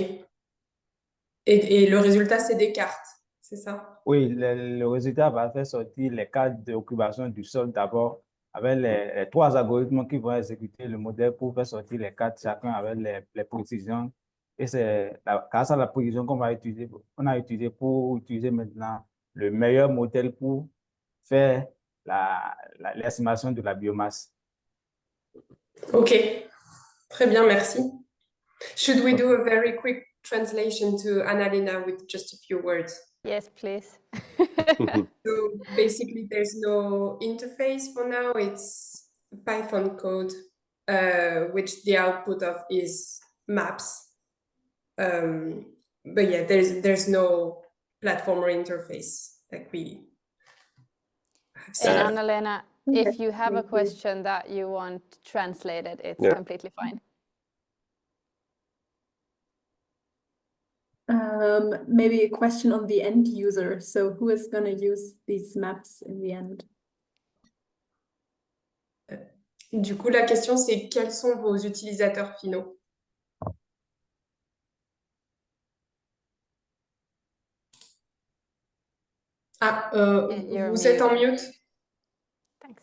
Et le résultat, c'est des cartes, c'est ça? Oui, le résultat va faire sortir les cartes d'occupation du sol d'abord avec les 3 algorithmes qui vont exécuter le modèle pour faire sortir les cartes, chacun avec les précisions. Et c'est grâce à la précision qu'on a utilisé pour utiliser maintenant le meilleur modèle pour faire l'estimation de la biomasse. OK. Très bien, merci. Should we do a very quick translation to Annalena with just a few words? Yes, please. So basically, there's no interface for now. It's Python code, which the output of is maps. But yeah, there's no platform or interface like we have seen. And Annalena, if you have a question that you want translated, it's completely fine. Maybe a question on the end user. So who is going to use these maps in the end? Du coup, la question, c'est quels sont vos utilisateurs finaux? Ah, vous êtes en mute? Thanks.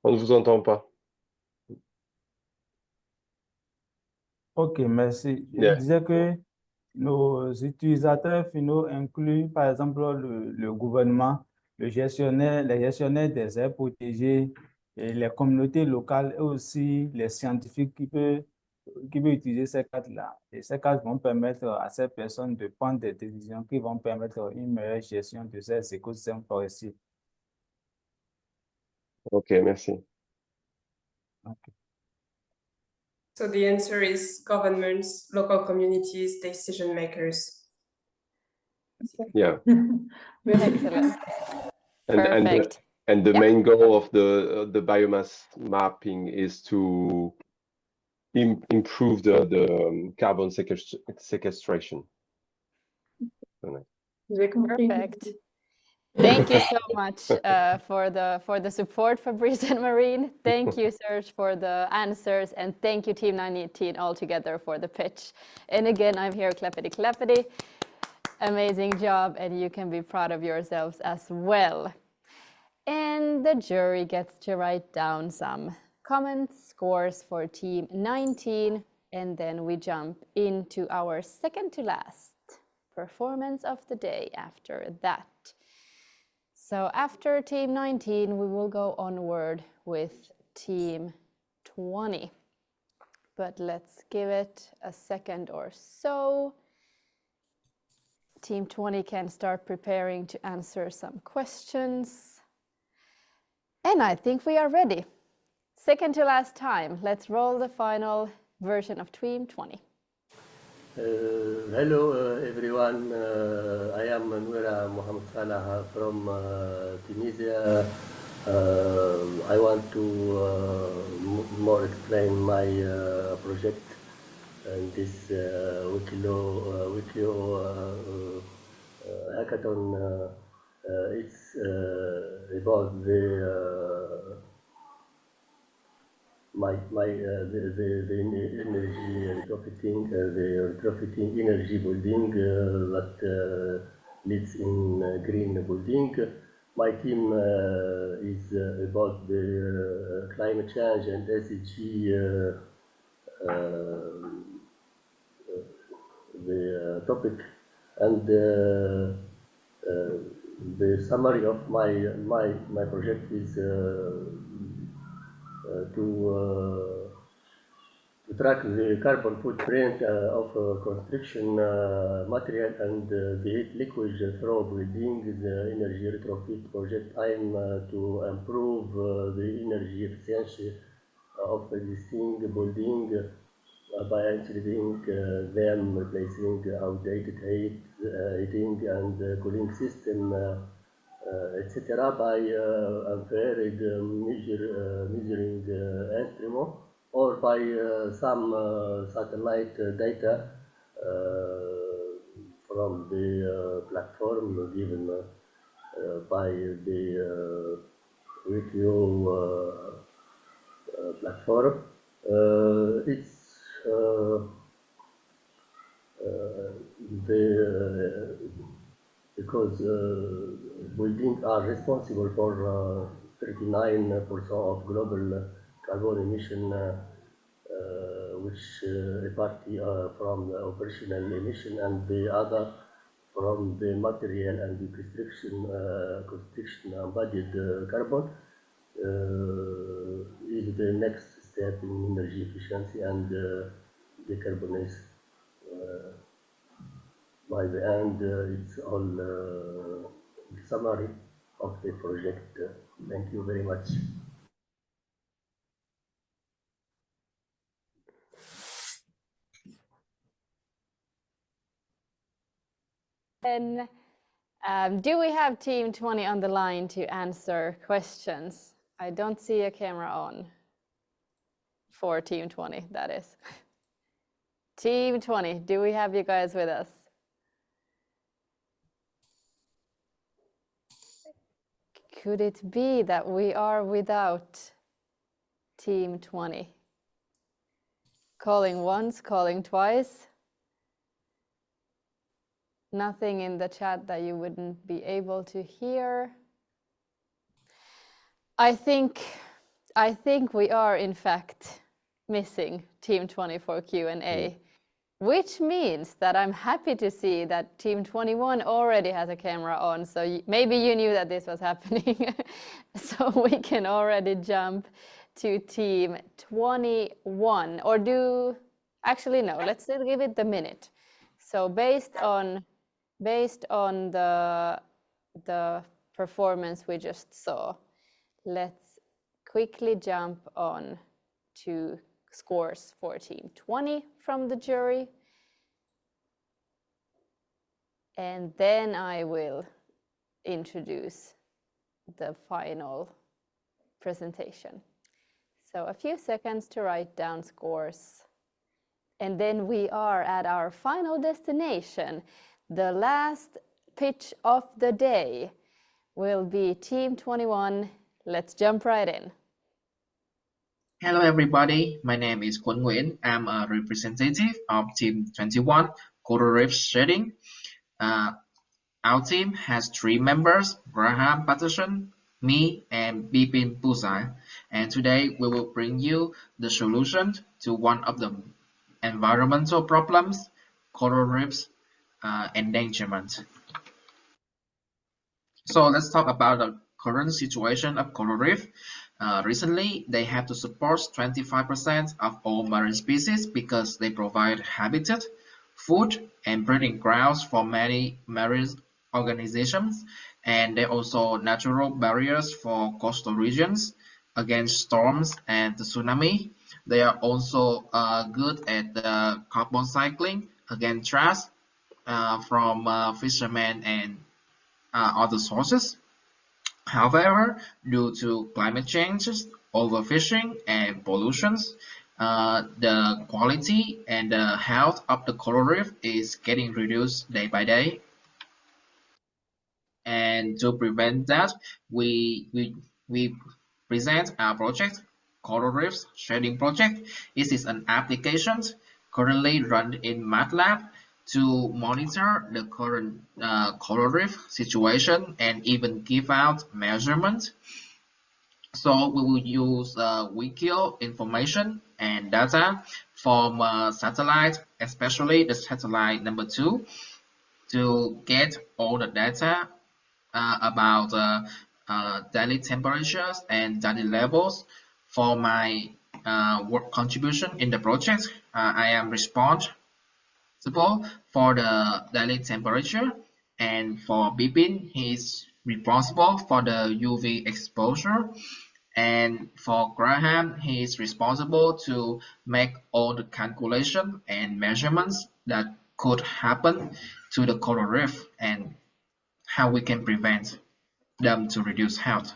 On ne vous entend pas. OK, merci. Je disais que nos utilisateurs finaux incluent, par exemple, le gouvernement, les gestionnaires des aires protégées, et les communautés locales et aussi les scientifiques qui peuvent utiliser ces cartes-là. Et ces cartes vont permettre à ces personnes de prendre des décisions qui vont permettre une meilleure gestion de ces écosystèmes forestiers. OK, merci. Okay. So the answer is governments, local communities, decision makers. Yeah. Excellent. And the main goal of the biomass mapping is to improve the carbon sequestration. Perfect. Thank you so much for the support, Fabrice and Marine. Thank you, Serge, for the answers, and thank you, Team 19 altogether for the pitch. And again, I'm here, clappity clappity. Amazing job, and you can be proud of yourselves as well. And the jury gets to write down some comments, scores for Team 19, and then we jump into our second to last performance of the day after that. So after Team 19, we will go onward with Team 20. But let's give it a second or so. Team 20 can start preparing to answer some questions. And I think we are ready. Second to last time, let's roll the final version of Team 20. Hello everyone, I am Manwira Mohamed Salah from Tunisia. I want to more explain my project and this WEkEO Hackathon. It's about the energy retrofitting energy building that leads in green building. My team is about the climate change and SDG the topic, and the summary of my project is to track the carbon footprint of construction material and the heat leakage through building the energy retrofit project. aim to improve the energy efficiency of existing building by insulating them, replacing outdated heating and cooling system, etc. by infrared measuring instrument, or by some satellite data from the platform given by the WEkEO platform. It's because buildings are responsible for 39% of global carbon emission, which a party from the operational emission and the other from the material and the construction embodied carbon, is the next step in energy efficiency and decarbonization. By the end, it's all summary of the project. Thank you very much. And do we have Team 20 on the line to answer questions? I don't see a camera on for Team 20, that is. Team 20, do we have you guys with us? Could it be that we are without Team 20? Calling once, calling twice. Nothing in the chat that you wouldn't be able to hear. I think we are in fact missing Team 20 for Q&A, which means that I'm happy to see that Team 21 already has a camera on, so maybe you knew that this was happening. So we can already jump to Team 21, or actually no, let's give it the minute. So based on the performance we just saw, let's quickly jump on to scores for Team 20 from the jury. And then I will introduce the final presentation. So a few seconds to write down scores. And then we are at our final destination, the last pitch of the day will be Team 21. Let's jump right in. Hello everybody, my name is Quân Nguyễn. I'm a representative of Team 21, Coral Reef Shading. Our team has 3 members, Graham Patterson, me, and Bipin Pusai. And today we will bring you the solution to one of the environmental problems, coral reefs endangerment. So let's talk about the current situation of coral reef. Recently, they have to support 25% of all marine species because they provide habitat, food, and breeding grounds for many marine organizations, and they're also natural barriers for coastal regions against storms and tsunami. They are also good at carbon cycling against trash from fishermen and other sources. However, due to climate changes, overfishing, and pollutions, the quality and the health of the coral reef is getting reduced day by day. And to prevent that, we present our project, Coral Reefs Shading Project. This is an application currently run in MATLAB to monitor the current coral reef situation and even give out measurements. So we will use WEkEO information and data from satellite, especially the satellite number 2, to get all the data about daily temperatures and daily levels. For my work contribution in the project, I am responsible for the daily temperature, and for Bipin, he is responsible for the UV exposure, and for Graham, he is responsible to make all the calculation and measurements that could happen to the coral reef and how we can prevent them to reduce health.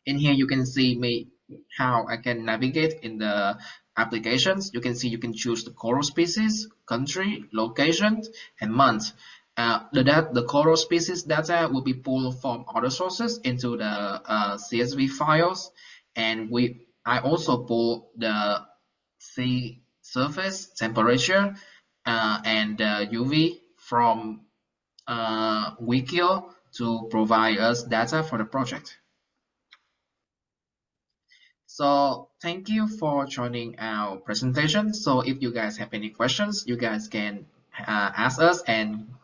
In here you can see me how I can navigate in the applications. You can see you can choose the coral species, country, location, and month. The coral species data will be pulled from other sources into the CSV files, and I also pull the sea surface temperature and UV from WEkEO to provide us data for the project. So thank you for joining our presentation. So if you guys have any questions, you guys can ask us, and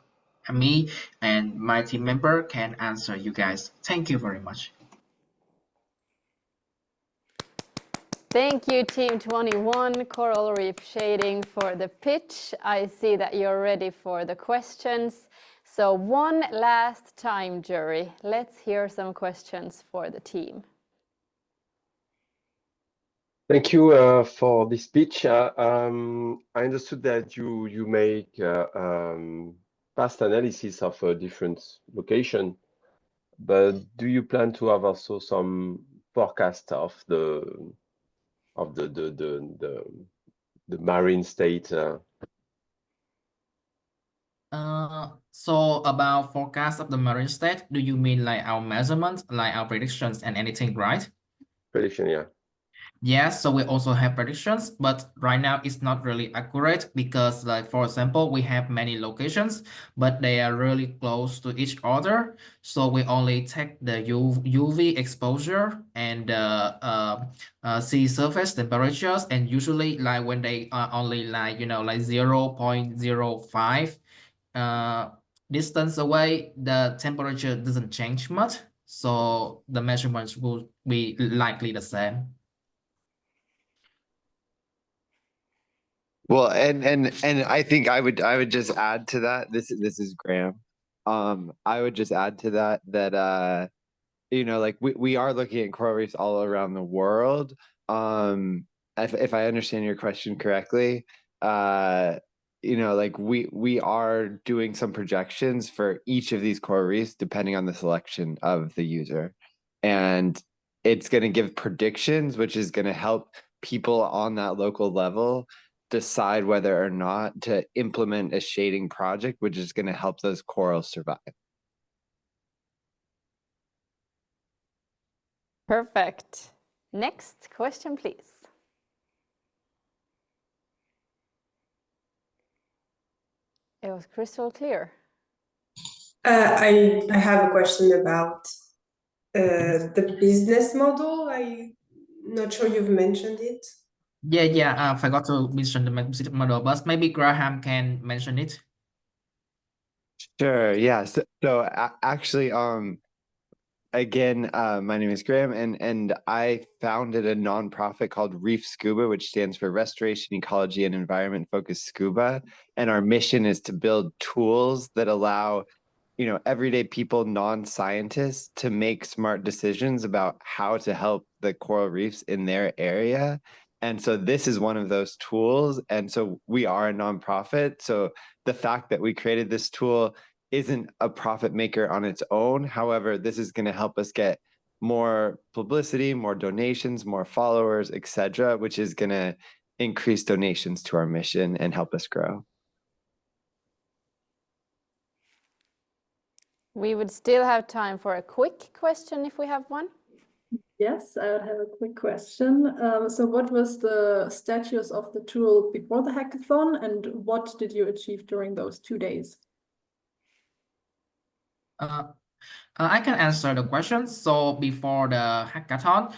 me and my team member can answer you guys. Thank you very much. Thank you, Team 21, Coral Reef Shading, for the pitch. I see that you're ready for the questions. So one last time, jury, let's hear some questions for the team. Thank you for this speech. I understood that you make past analysis of a different location, but do you plan to have also some forecast of the marine state? So about forecast of the marine state, do you mean like our measurements, like our predictions and anything, right? Prediction, yeah. Yes, so we also have predictions, but right now it's not really accurate because, like, for example, we have many locations, but they are really close to each other. So we only take the UV exposure and sea surface temperatures, and usually, like, when they are only like 0.05 distance away, the temperature doesn't change much, so the measurements will be likely the same. Well, and I think I would just add to that. This is Graham. I would just add to that like we are looking at coral reefs all around the world. If I understand your question correctly, like we are doing some projections for each of these coral reefs depending on the selection of the user, and it's going to give predictions, which is going to help people on that local level decide whether or not to implement a shading project, which is going to help those corals survive. Perfect. Next question, please. It was crystal clear. I have a question about the business model. I'm not sure you've mentioned it. Yeah, I forgot to mention the business model, but maybe Graham can mention it. Sure. Yeah. So actually, again, my name is Graham, and I founded a nonprofit called Reef Scuba, which stands for Restoration, Ecology, and Environment Focused Scuba. And our mission is to build tools that allow, everyday people, non-scientists, to make smart decisions about how to help the coral reefs in their area. And so this is one of those tools. And so we are a nonprofit. So the fact that we created this tool isn't a profit maker on its own. However, this is going to help us get more publicity, more donations, more followers, etc., which is going to increase donations to our mission and help us grow. We would still have time for a quick question if we have one. Yes, I would have a quick question. So what was the status of the tool before the hackathon, and what did you achieve during those 2 days? I can answer the question. So before the hackathon,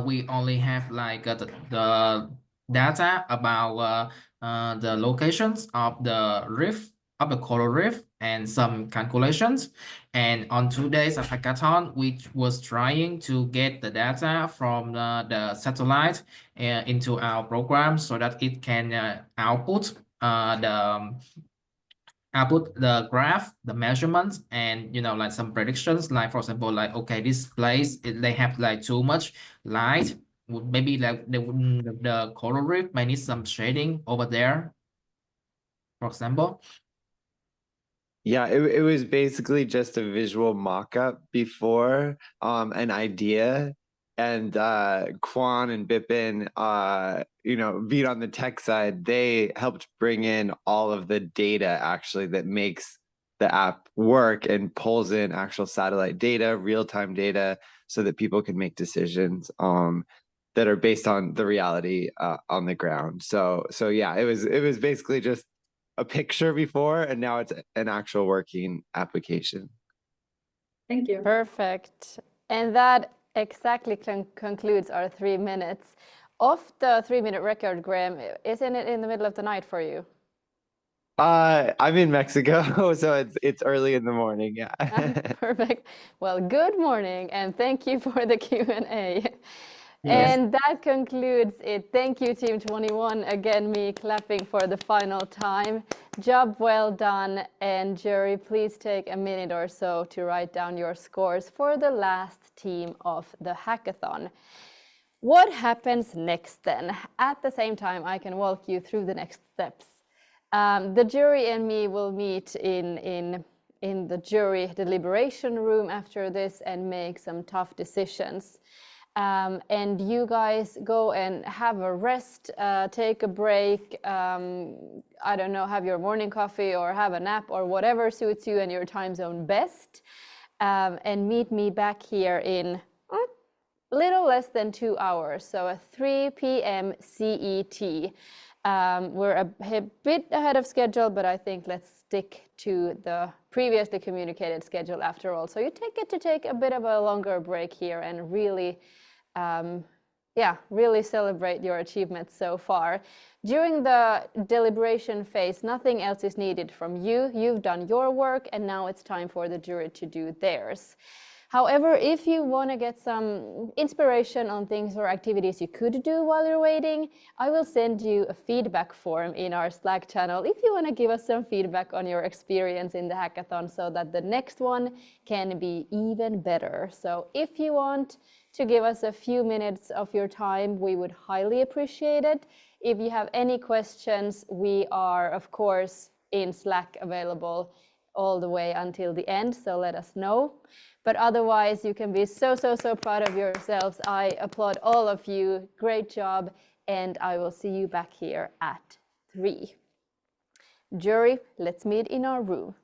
we only have like the data about the locations of the reef, of the coral reef, and some calculations. And on 2 days of hackathon, we was trying to get the data from the satellite into our program so that it can output the graph, the measurements, and like some predictions. Like for example, like okay, this place they have like too much light. Maybe like the coral reef may need some shading over there, for example. Yeah, it was basically just a visual mock-up before, an idea, and Kwan and Bipin, Beat on the tech side, they helped bring in all of the data actually that makes the app work and pulls in actual satellite data, real-time data, so that people can make decisions that are based on the reality on the ground. So yeah, it was basically just a picture before, and now it's an actual working application. Thank you. Perfect. And that exactly concludes our 3 minutes. Off the 3-minute record, Graham, isn't it in the middle of the night for you? I'm in Mexico, so it's early in the morning. Yeah. Perfect. Well, good morning, and thank you for the Q&A. Yes. And that concludes it. Thank you, Team 21. Again, me clapping for the final time. Job well done. And jury, please take a minute or so to write down your scores for the last team of the hackathon. What happens next then? At the same time, I can walk you through the next steps. The jury and me will meet in the jury deliberation room after this and make some tough decisions. And you guys go and have a rest, take a break, I don't know, have your morning coffee or have a nap or whatever suits you and your time zone best, and meet me back here in little less than 2 hours, so at 3 p.m. CET. We're a bit ahead of schedule, but I think let's stick to the previously communicated schedule after all. So you get to take a bit of a longer break here and really really celebrate your achievements so far. During the deliberation phase, nothing else is needed from you. You've done your work, and now it's time for the jury to do theirs. However, if you want to get some inspiration on things or activities you could do while you're waiting, I will send you a feedback form in our Slack channel if you want to give us some feedback on your experience in the hackathon so that the next one can be even better. So if you want to give us a few minutes of your time, we would highly appreciate it. If you have any questions, we are, of course, in Slack available all the way until the end, so let us know. But otherwise, you can be so proud of yourselves. I applaud all of you. Great job, and I will see you back here at 3. Jury, let's meet in our room.